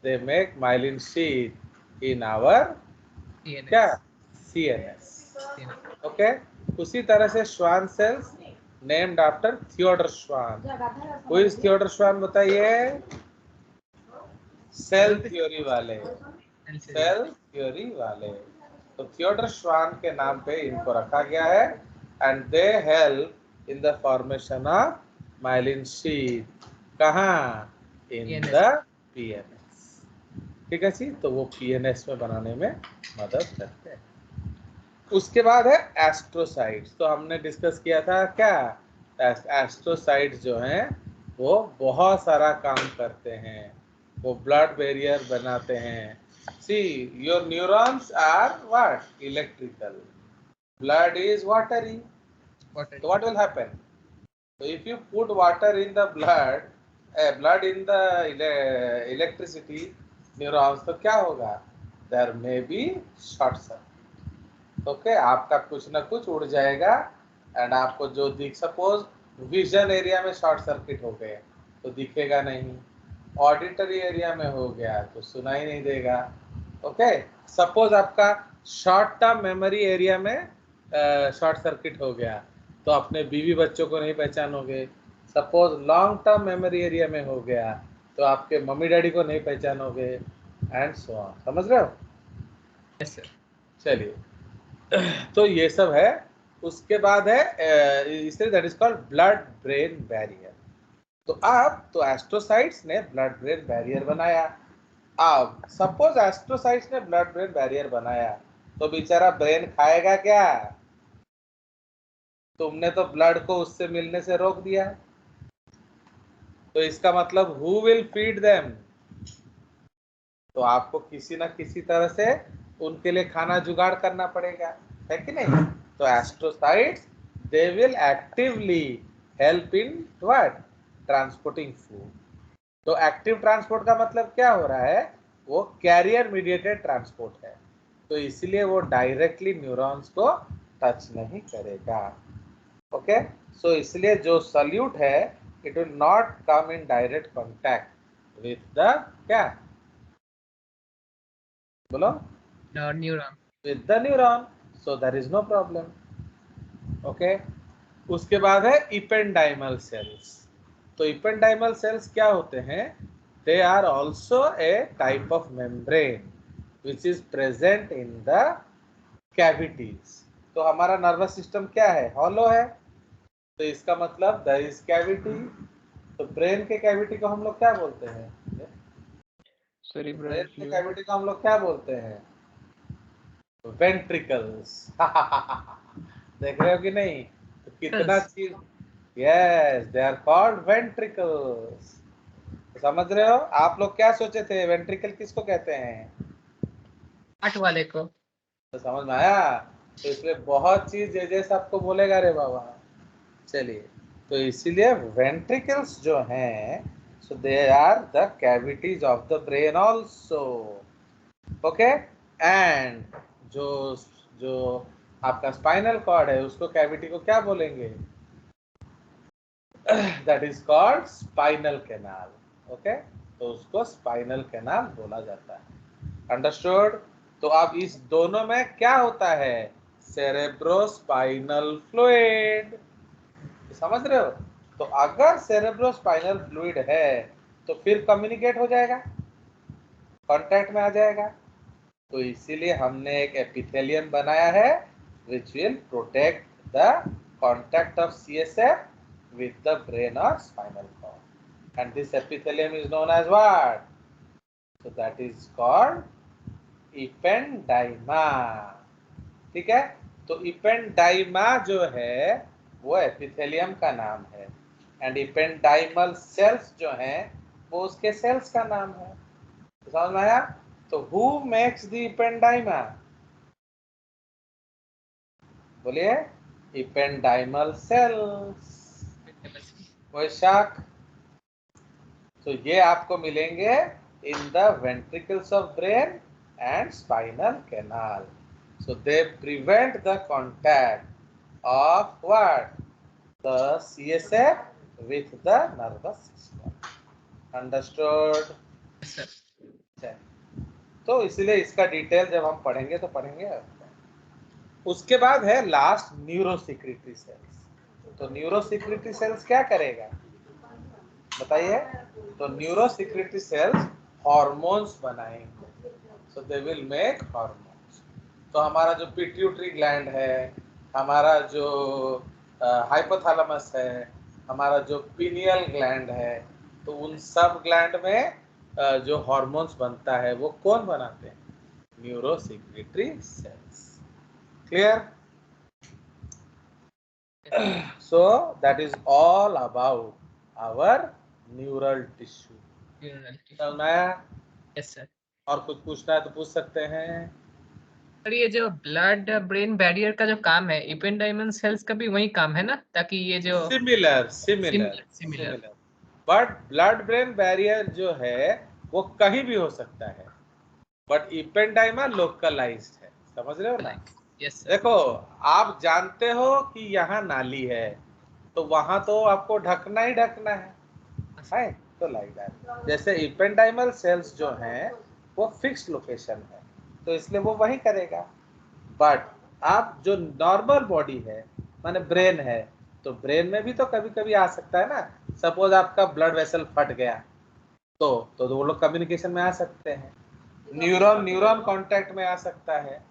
They make myelin sheath in our क्या? CNS. Okay? उसी तरह से Schwann cells named after Theodor Schwann. Who is Theodor Schwann बताइए? सेल थ्योरी वाले. सेल थ्योरी वाले. तो थियोडर श्वान के नाम पे इनको रखा गया है and they help in the formation of myelin sheath. कहाँ? In the PNS. ठीक है जी, तो वो PNS में बनाने में मदद करते हैं. उसके बाद है एस्ट्रोसाइट्स. तो हमने डिस्कस किया था क्या? एस्ट्रोसाइट्स जो हैं वो बहुत सारा काम करते हैं. वो ब्लड बैरियर बनाते हैं. See your neurons are what? Electrical. Blood is watery. So what will happen? So if you put water in the blood in the electricity neurons, तो क्या होगा? There may be short circuit. Okay, आपका कुछ ना कुछ उड़ जाएगा and आपको जो दिख, सपोज विजन एरिया में शॉर्ट सर्किट हो गए तो दिखेगा नहीं. ऑडिटरी एरिया में हो गया तो सुनाई नहीं देगा. ओके, सपोज आपका शॉर्ट टर्म मेमोरी एरिया में शॉर्ट सर्किट हो गया तो अपने बीवी बच्चों को नहीं पहचानोगे। Suppose long term memory area में हो गया तो आपके मम्मी डैडी को नहीं पहचानोगे एंड सो ऑन। समझ रहे हो? Yes sir. चलिए, तो ये सब है। उसके बाद है इसलिए that is called blood brain barrier. तो एस्ट्रोसाइट्स ने ब्लड ब्रेन बैरियर बनाया। अब सपोज एस्ट्रोसाइट्स ने ब्लड ब्रेन बैरियर बनाया तो बेचारा ब्रेन खाएगा क्या? तुमने तो ब्लड को उससे मिलने से रोक दिया। तो इसका मतलब हु विल फीड देम? तो आपको किसी ना किसी तरह से उनके लिए खाना जुगाड़ करना पड़ेगा, है कि नहीं? तो astrocytes they will actively help in what? Transporting food. तो एक्टिव ट्रांसपोर्ट का मतलब क्या हो रहा है? वो कैरियर मीडिएटेड ट्रांसपोर्ट है, तो इसलिए वो डायरेक्टली न्यूरॉन्स को टच नहीं करेगा। ओके, सो इसलिए जो सल्यूट है it will not come in direct contact with the क्या? बोलो, neuron. with the neuron, so there is no problem. Okay, उसके बाद है इपेंडाइमल सेल्स। तो इपेंडाइमल सेल्स क्या होते हैं? They are also a type of membrane which is present in the cavities. तो हमारा नर्वस सिस्टम क्या है? हॉलो है, तो इसका मतलब there is cavity। तो ब्रेन के कैविटी को हम लोग क्या बोलते हैं? सेरिब्रल ब्रेन के फ्लूइड। कैविटी को हम लोग क्या बोलते हैं? वेंट्रिकल्स। देख रहे हो कि नहीं? तो कितना चीज, yes they are called ventricles. समझ रहे हो? आप लोग क्या सोचे थे वेंट्रिकल किसको कहते हैं? हार्ट वाले को। तो समझ में आया? तो इसमें बहुत चीज जैसे आपको बोलेगा रे बाबा। चलिए, तो इसीलिए वेंट्रिकल्स जो हैं so they are the cavities of the brain also. Okay, and जो जो आपका स्पाइनल कॉर्ड है उसको कैविटी को क्या बोलेंगे? That is called spinal canal. Okay, तो उसको स्पाइनल कैनाल बोला जाता है। अंडरस्टूड? तो अब इस दोनों में क्या होता है? Cerebrospinal fluid. समझ रहे हो? तो अगर सेरेब्रोस्पाइनल फ्लूइड है तो फिर कम्युनिकेट हो जाएगा, कांटेक्ट में आ जाएगा। तो इसीलिए हमने एक एपिथेलियम बनाया है which will protect the contact of CSF with the brain or spinal cord, and this epithelium is known as what? So that is called ependyma। ठीक है, तो ependyma जो है वो एपिथेलियम का नाम है, एंड ependymal cells जो हैं वो उसके सेल्स का नाम है। तो समझ में आया? तो who makes the ependyma? बोलिए, ependymal cells। वैशाख, तो ये आपको मिलेंगे in the ventricles of brain and spinal canal. So they prevent the contact of what? The CSF with the nervous system। Understood? तो इसलिए इसका डिटेल जब हम पढ़ेंगे तो पढ़ेंगे। उसके बाद है लास्ट न्यूरोसिक्रेटरी सेल्स। तो न्यूरोसिक्रेटरी सेल्स क्या करेगा बताइए? तो न्यूरोसिक्रेटरी सेल्स हार्मोन्स बनाएंगे। सो दे विल मेक हार्मोन्स। तो हमारा जो पिट्यूटरी ग्लैंड है, हमारा जो हाइपोथैलेमस है, हमारा जो पीनियल ग्लैंड है, तो उन सब ग्लैंड में जो हार्मोन्स बनता है वो कौन बनाते हैं? Neurosecretory cells. Clear? So that is all about our neural tissue। समझ में आया? Yes sir. और कुछ पूछना है तो पूछ सकते हैं। सर ये जो ब्लड ब्रेन बैरियर का जो काम है, इपेंडाइमल सेल्स का भी वही काम है ना, ताकि ये जो similar but blood brain barrier जो है वो कहीं भी हो सकता है, बट इपेंडाइमा लोकलाइज्ड है। समझ रहे हो ना? Yes sir. देखो, आप जानते हो कि यहाँ नाली है तो वहां तो आपको ढकना ही ढकना है? तो लाइक दैट। जैसे इपेंडाइमल सेल्स जो हैं वो फिक्स्ड लोकेशन है, तो इसलिए वो वही करेगा। बट आप जो नॉर्मल बॉडी है माने ब्रेन है, तो ब्रेन में भी तो कभी कभी आ सकता है ना। सपोज आपका ब्लड वेसल फट गया तो वो लोग कम्युनिकेशन में आ सकते हैं। न्यूरॉन न्यूरॉन कांटेक्ट में आ सकता है,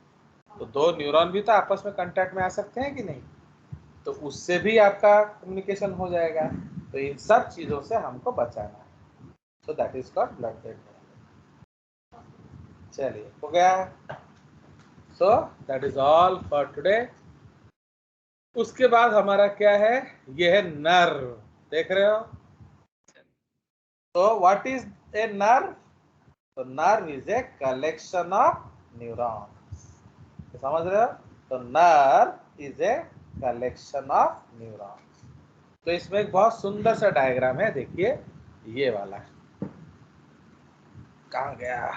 तो दो न्यूरॉन भी तो आपस में कांटेक्ट में आ सकते हैं कि नहीं, तो उससे भी आपका कम्युनिकेशन हो जाएगा। तो इन सब चीजों से हमको बचाना है। So that is called blood brain. चलिए हो गया। सो that is all for today. उसके बाद हमारा क्या है, ये है नर्व। देख रहे हो? तो व्हाट इज ए नर्व? तो nerve is a collection of neurons. समझ रहे हो? तो nerve is a collection of neurons. तो इसमें एक बहुत सुंदर सा डायग्राम है, देखिए ये वाला। कहाँ गया?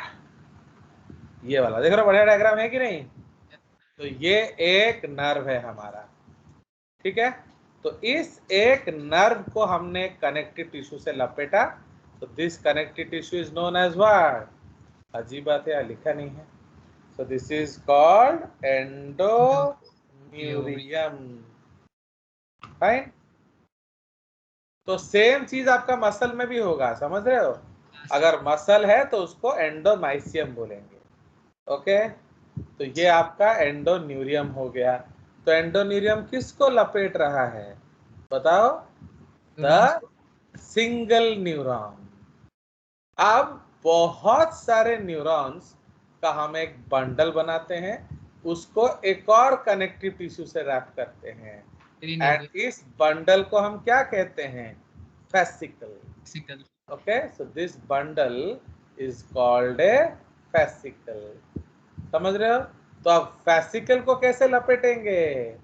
ये वाला देख रहे हो? बढ़िया डायग्राम है कि नहीं? तो ये एक नर्व है हमारा, ठीक है। तो इस एक नर्व को हमने कनेक्टिव टिश्यू से लपेटा, तो this connective tissue is known as what? अजीब बात है, लिखा नहीं है। So this is called endoneurium. Fine. तो सेम चीज आपका मसल में भी होगा, समझ रहे हो? अगर मसल है तो उसको एंडोमाइसियम बोलेंगे। ओके, तो ये आपका एंडोन्यूरियम हो गया। तो एंडोन्यूरियम किसको लपेट रहा है बताओ? The single neuron. अब बहुत सारे न्यूरॉन्स का हम एक बंडल बनाते हैं, उसको एक और कनेक्टिव टिश्यू से रैप करते हैं, एंड इस बंडल को हम क्या कहते हैं? Fascicle. Okay, so this bundle is called a fascicle. समझ रहे हो? तो अब फेसिकल को कैसे लपेटेंगे?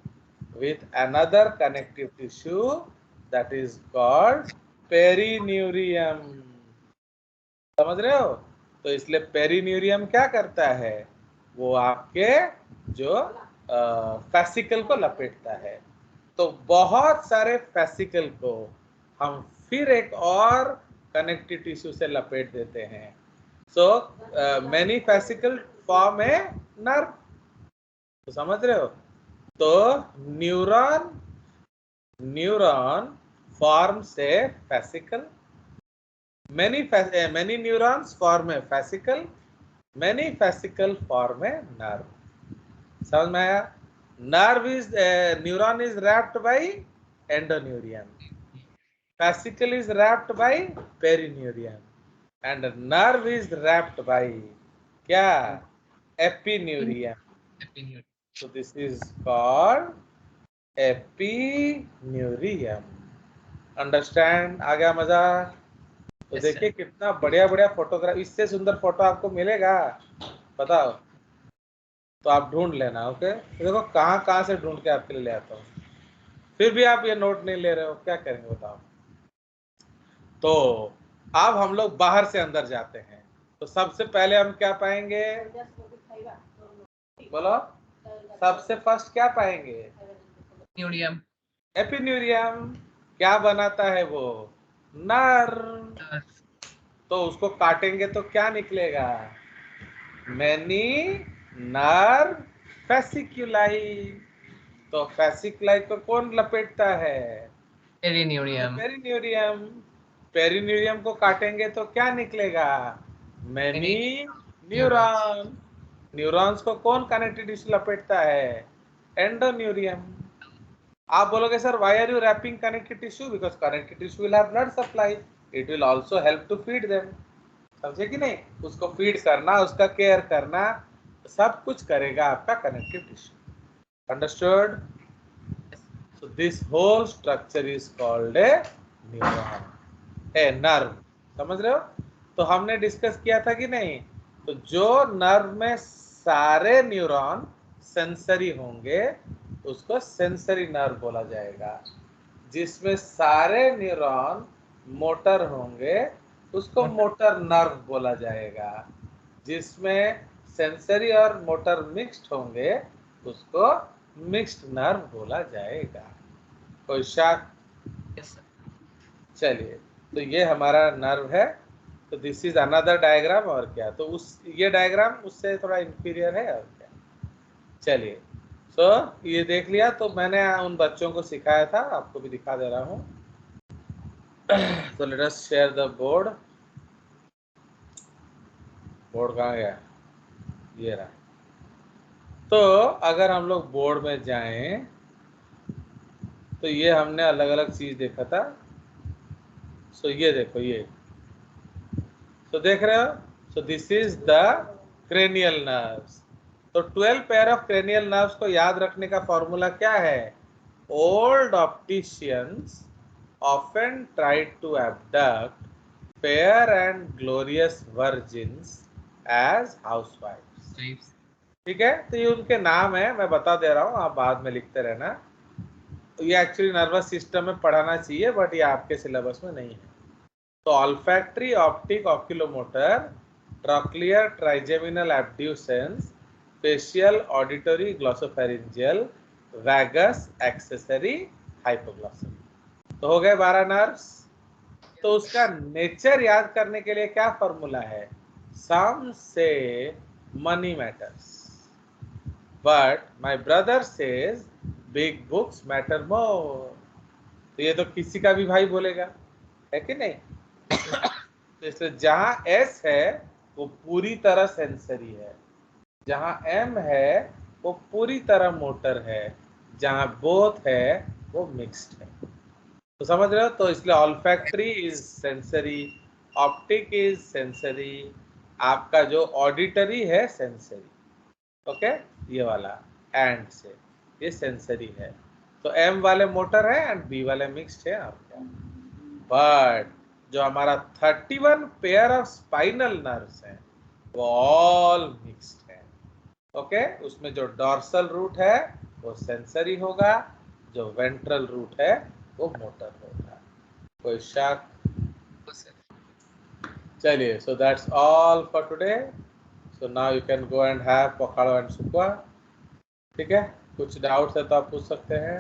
With another connective tissue that is called perineurium. समझ रहे हो? तो इसलिए पेरिन्यूरियम क्या करता है? वो आपके जो फेसिकल को लपेटता है। तो बहुत सारे फेसिकल को हम फिर एक और कनेक्टिव टिश्यू से लपेट देते हैं। So many fascicle form a nerve. तो समझ रहे हो? तो neuron forms a fascicle, many neurons form a fascicle, many fascicle form a nerve. समझ में आया? Neuron is wrapped by endoneurium, fascicle is wrapped by perineurium, and nerve is wrapped by क्या? Epineurium. So this is called epineurium. Understand? आ गया मजा? तो देखिए कितना बढ़िया बढ़िया फोटोग्राफ, इससे सुंदर फोटो आपको मिलेगा बताओ? तो आप ढूंढ लेना। ओके, तो देखो कहाँ कहाँ से ढूंढ के आपके लिए ले आता हूँ, फिर भी आप ये नोट नहीं ले रहे हो, क्या करेंगे बताओ? तो अब हम लोग बाहर से अंदर जाते हैं, तो सबसे पहले हम क्या पाएंगे? बोलो, सबसे फर्स्ट क्या पाएंगे? न्यूरियम। एपिन्यूरियम। क्या बनाता है वो? नर्व। तो उसको काटेंगे तो क्या निकलेगा? Many nerve fasciculi. तो फेसिक्यूलाई को कौन लपेटता है? पेरिन्यूरियम। पेरिन्यूरियम। पेरिन्यूरियम को काटेंगे तो क्या निकलेगा? Many neuron. न्यूरॉन्स को कौन कनेक्टिव टिश्यू लपेटता है? एंडोन्यूरियम। आप बोलोगे sir why are you wrapping connective tissue? Because connective tissue will have blood supply, it will also help to feed them. समझे कि नहीं? उसको फीड करना, उसका केयर करना, सब कुछ करेगा आपका connective tissue. Understood? So this whole structure is called a neuron, a nerve. समझ रहे हो? तो हमने डिस्कस किया था कि नहीं? तो जो नर्व में सारे न्यूरॉन सेंसरी होंगे उसको सेंसरी नर्व बोला जाएगा, जिसमें सारे न्यूरॉन मोटर होंगे उसको मोटर नर्व बोला जाएगा, जिसमें सेंसरी और मोटर मिक्स्ड होंगे उसको मिक्स्ड नर्व बोला जाएगा। कोई शक? चलिए, तो ये हमारा नर्व है। तो दिस इज अनदर डायग्राम। और क्या, तो उस ये डायग्राम उससे थोड़ा इंफीरियर है और क्या। चलिए, सो ये देख लिया। तो मैंने उन बच्चों को सिखाया था, आपको भी दिखा दे रहा हूँ। तो let us share the board. Board कहाँ गया? ये रहा। तो अगर हम लोग बोर्ड में जाएं तो ये हमने अलग अलग चीज देखा था। सो ये देखो, ये तो देख रहे हो। सो this is the cranial nerves. तो 12 पेयर ऑफ क्रेनियल नर्व्स को याद रखने का फॉर्मूला क्या है? Old opticians often tried to abduct fair and glorious virgins as housewives। ठीक है, तो ये उनके नाम है, मैं बता दे रहा हूँ, आप बाद में लिखते रहना। ये एक्चुअली नर्वस सिस्टम में पढ़ाना चाहिए, बट ये आपके सिलेबस में नहीं है। तो olfactory, optic, oculomotor, trochlear, trigeminal abducens, facial, auditory, glossopharyngeal, vagus, accessory, hypoglossal. तो हो गए 12 नर्व्स। तो उसका नेचर याद करने के लिए क्या फॉर्मूला है? सम से money matters but my brother says big books matter more. तो ये तो किसी का भी भाई बोलेगा, है कि नहीं? तो इसलिए जहां एस है वो पूरी तरह सेंसरी है, जहां एम है वो पूरी तरह मोटर है, जहां बोथ है वो मिक्स्ड है। तो समझ रहे हो? तो इसलिए olfactory is sensory, optic is sensory, आपका जो ऑडिटरी है सेंसरी। ओके, ये वाला एंड से ये सेंसरी है। तो एम वाले मोटर है एंड बी वाले मिक्स्ड है आपका। बट जो हमारा 31 पेयर ऑफ स्पाइनल नर्व्स हैं वो ऑल मिक्स्ड है। ओके, उसमें जो डॉर्सल रूट है वो सेंसरी होगा, जो वेंट्रल रूट है वो मोटर होगा। कोई शक? चलिए, so that's all for today. So now you can go and have पकाड़ो एंड सुक्वा। ठीक है, कुछ डाउट्स है तो आप पूछ सकते हैं।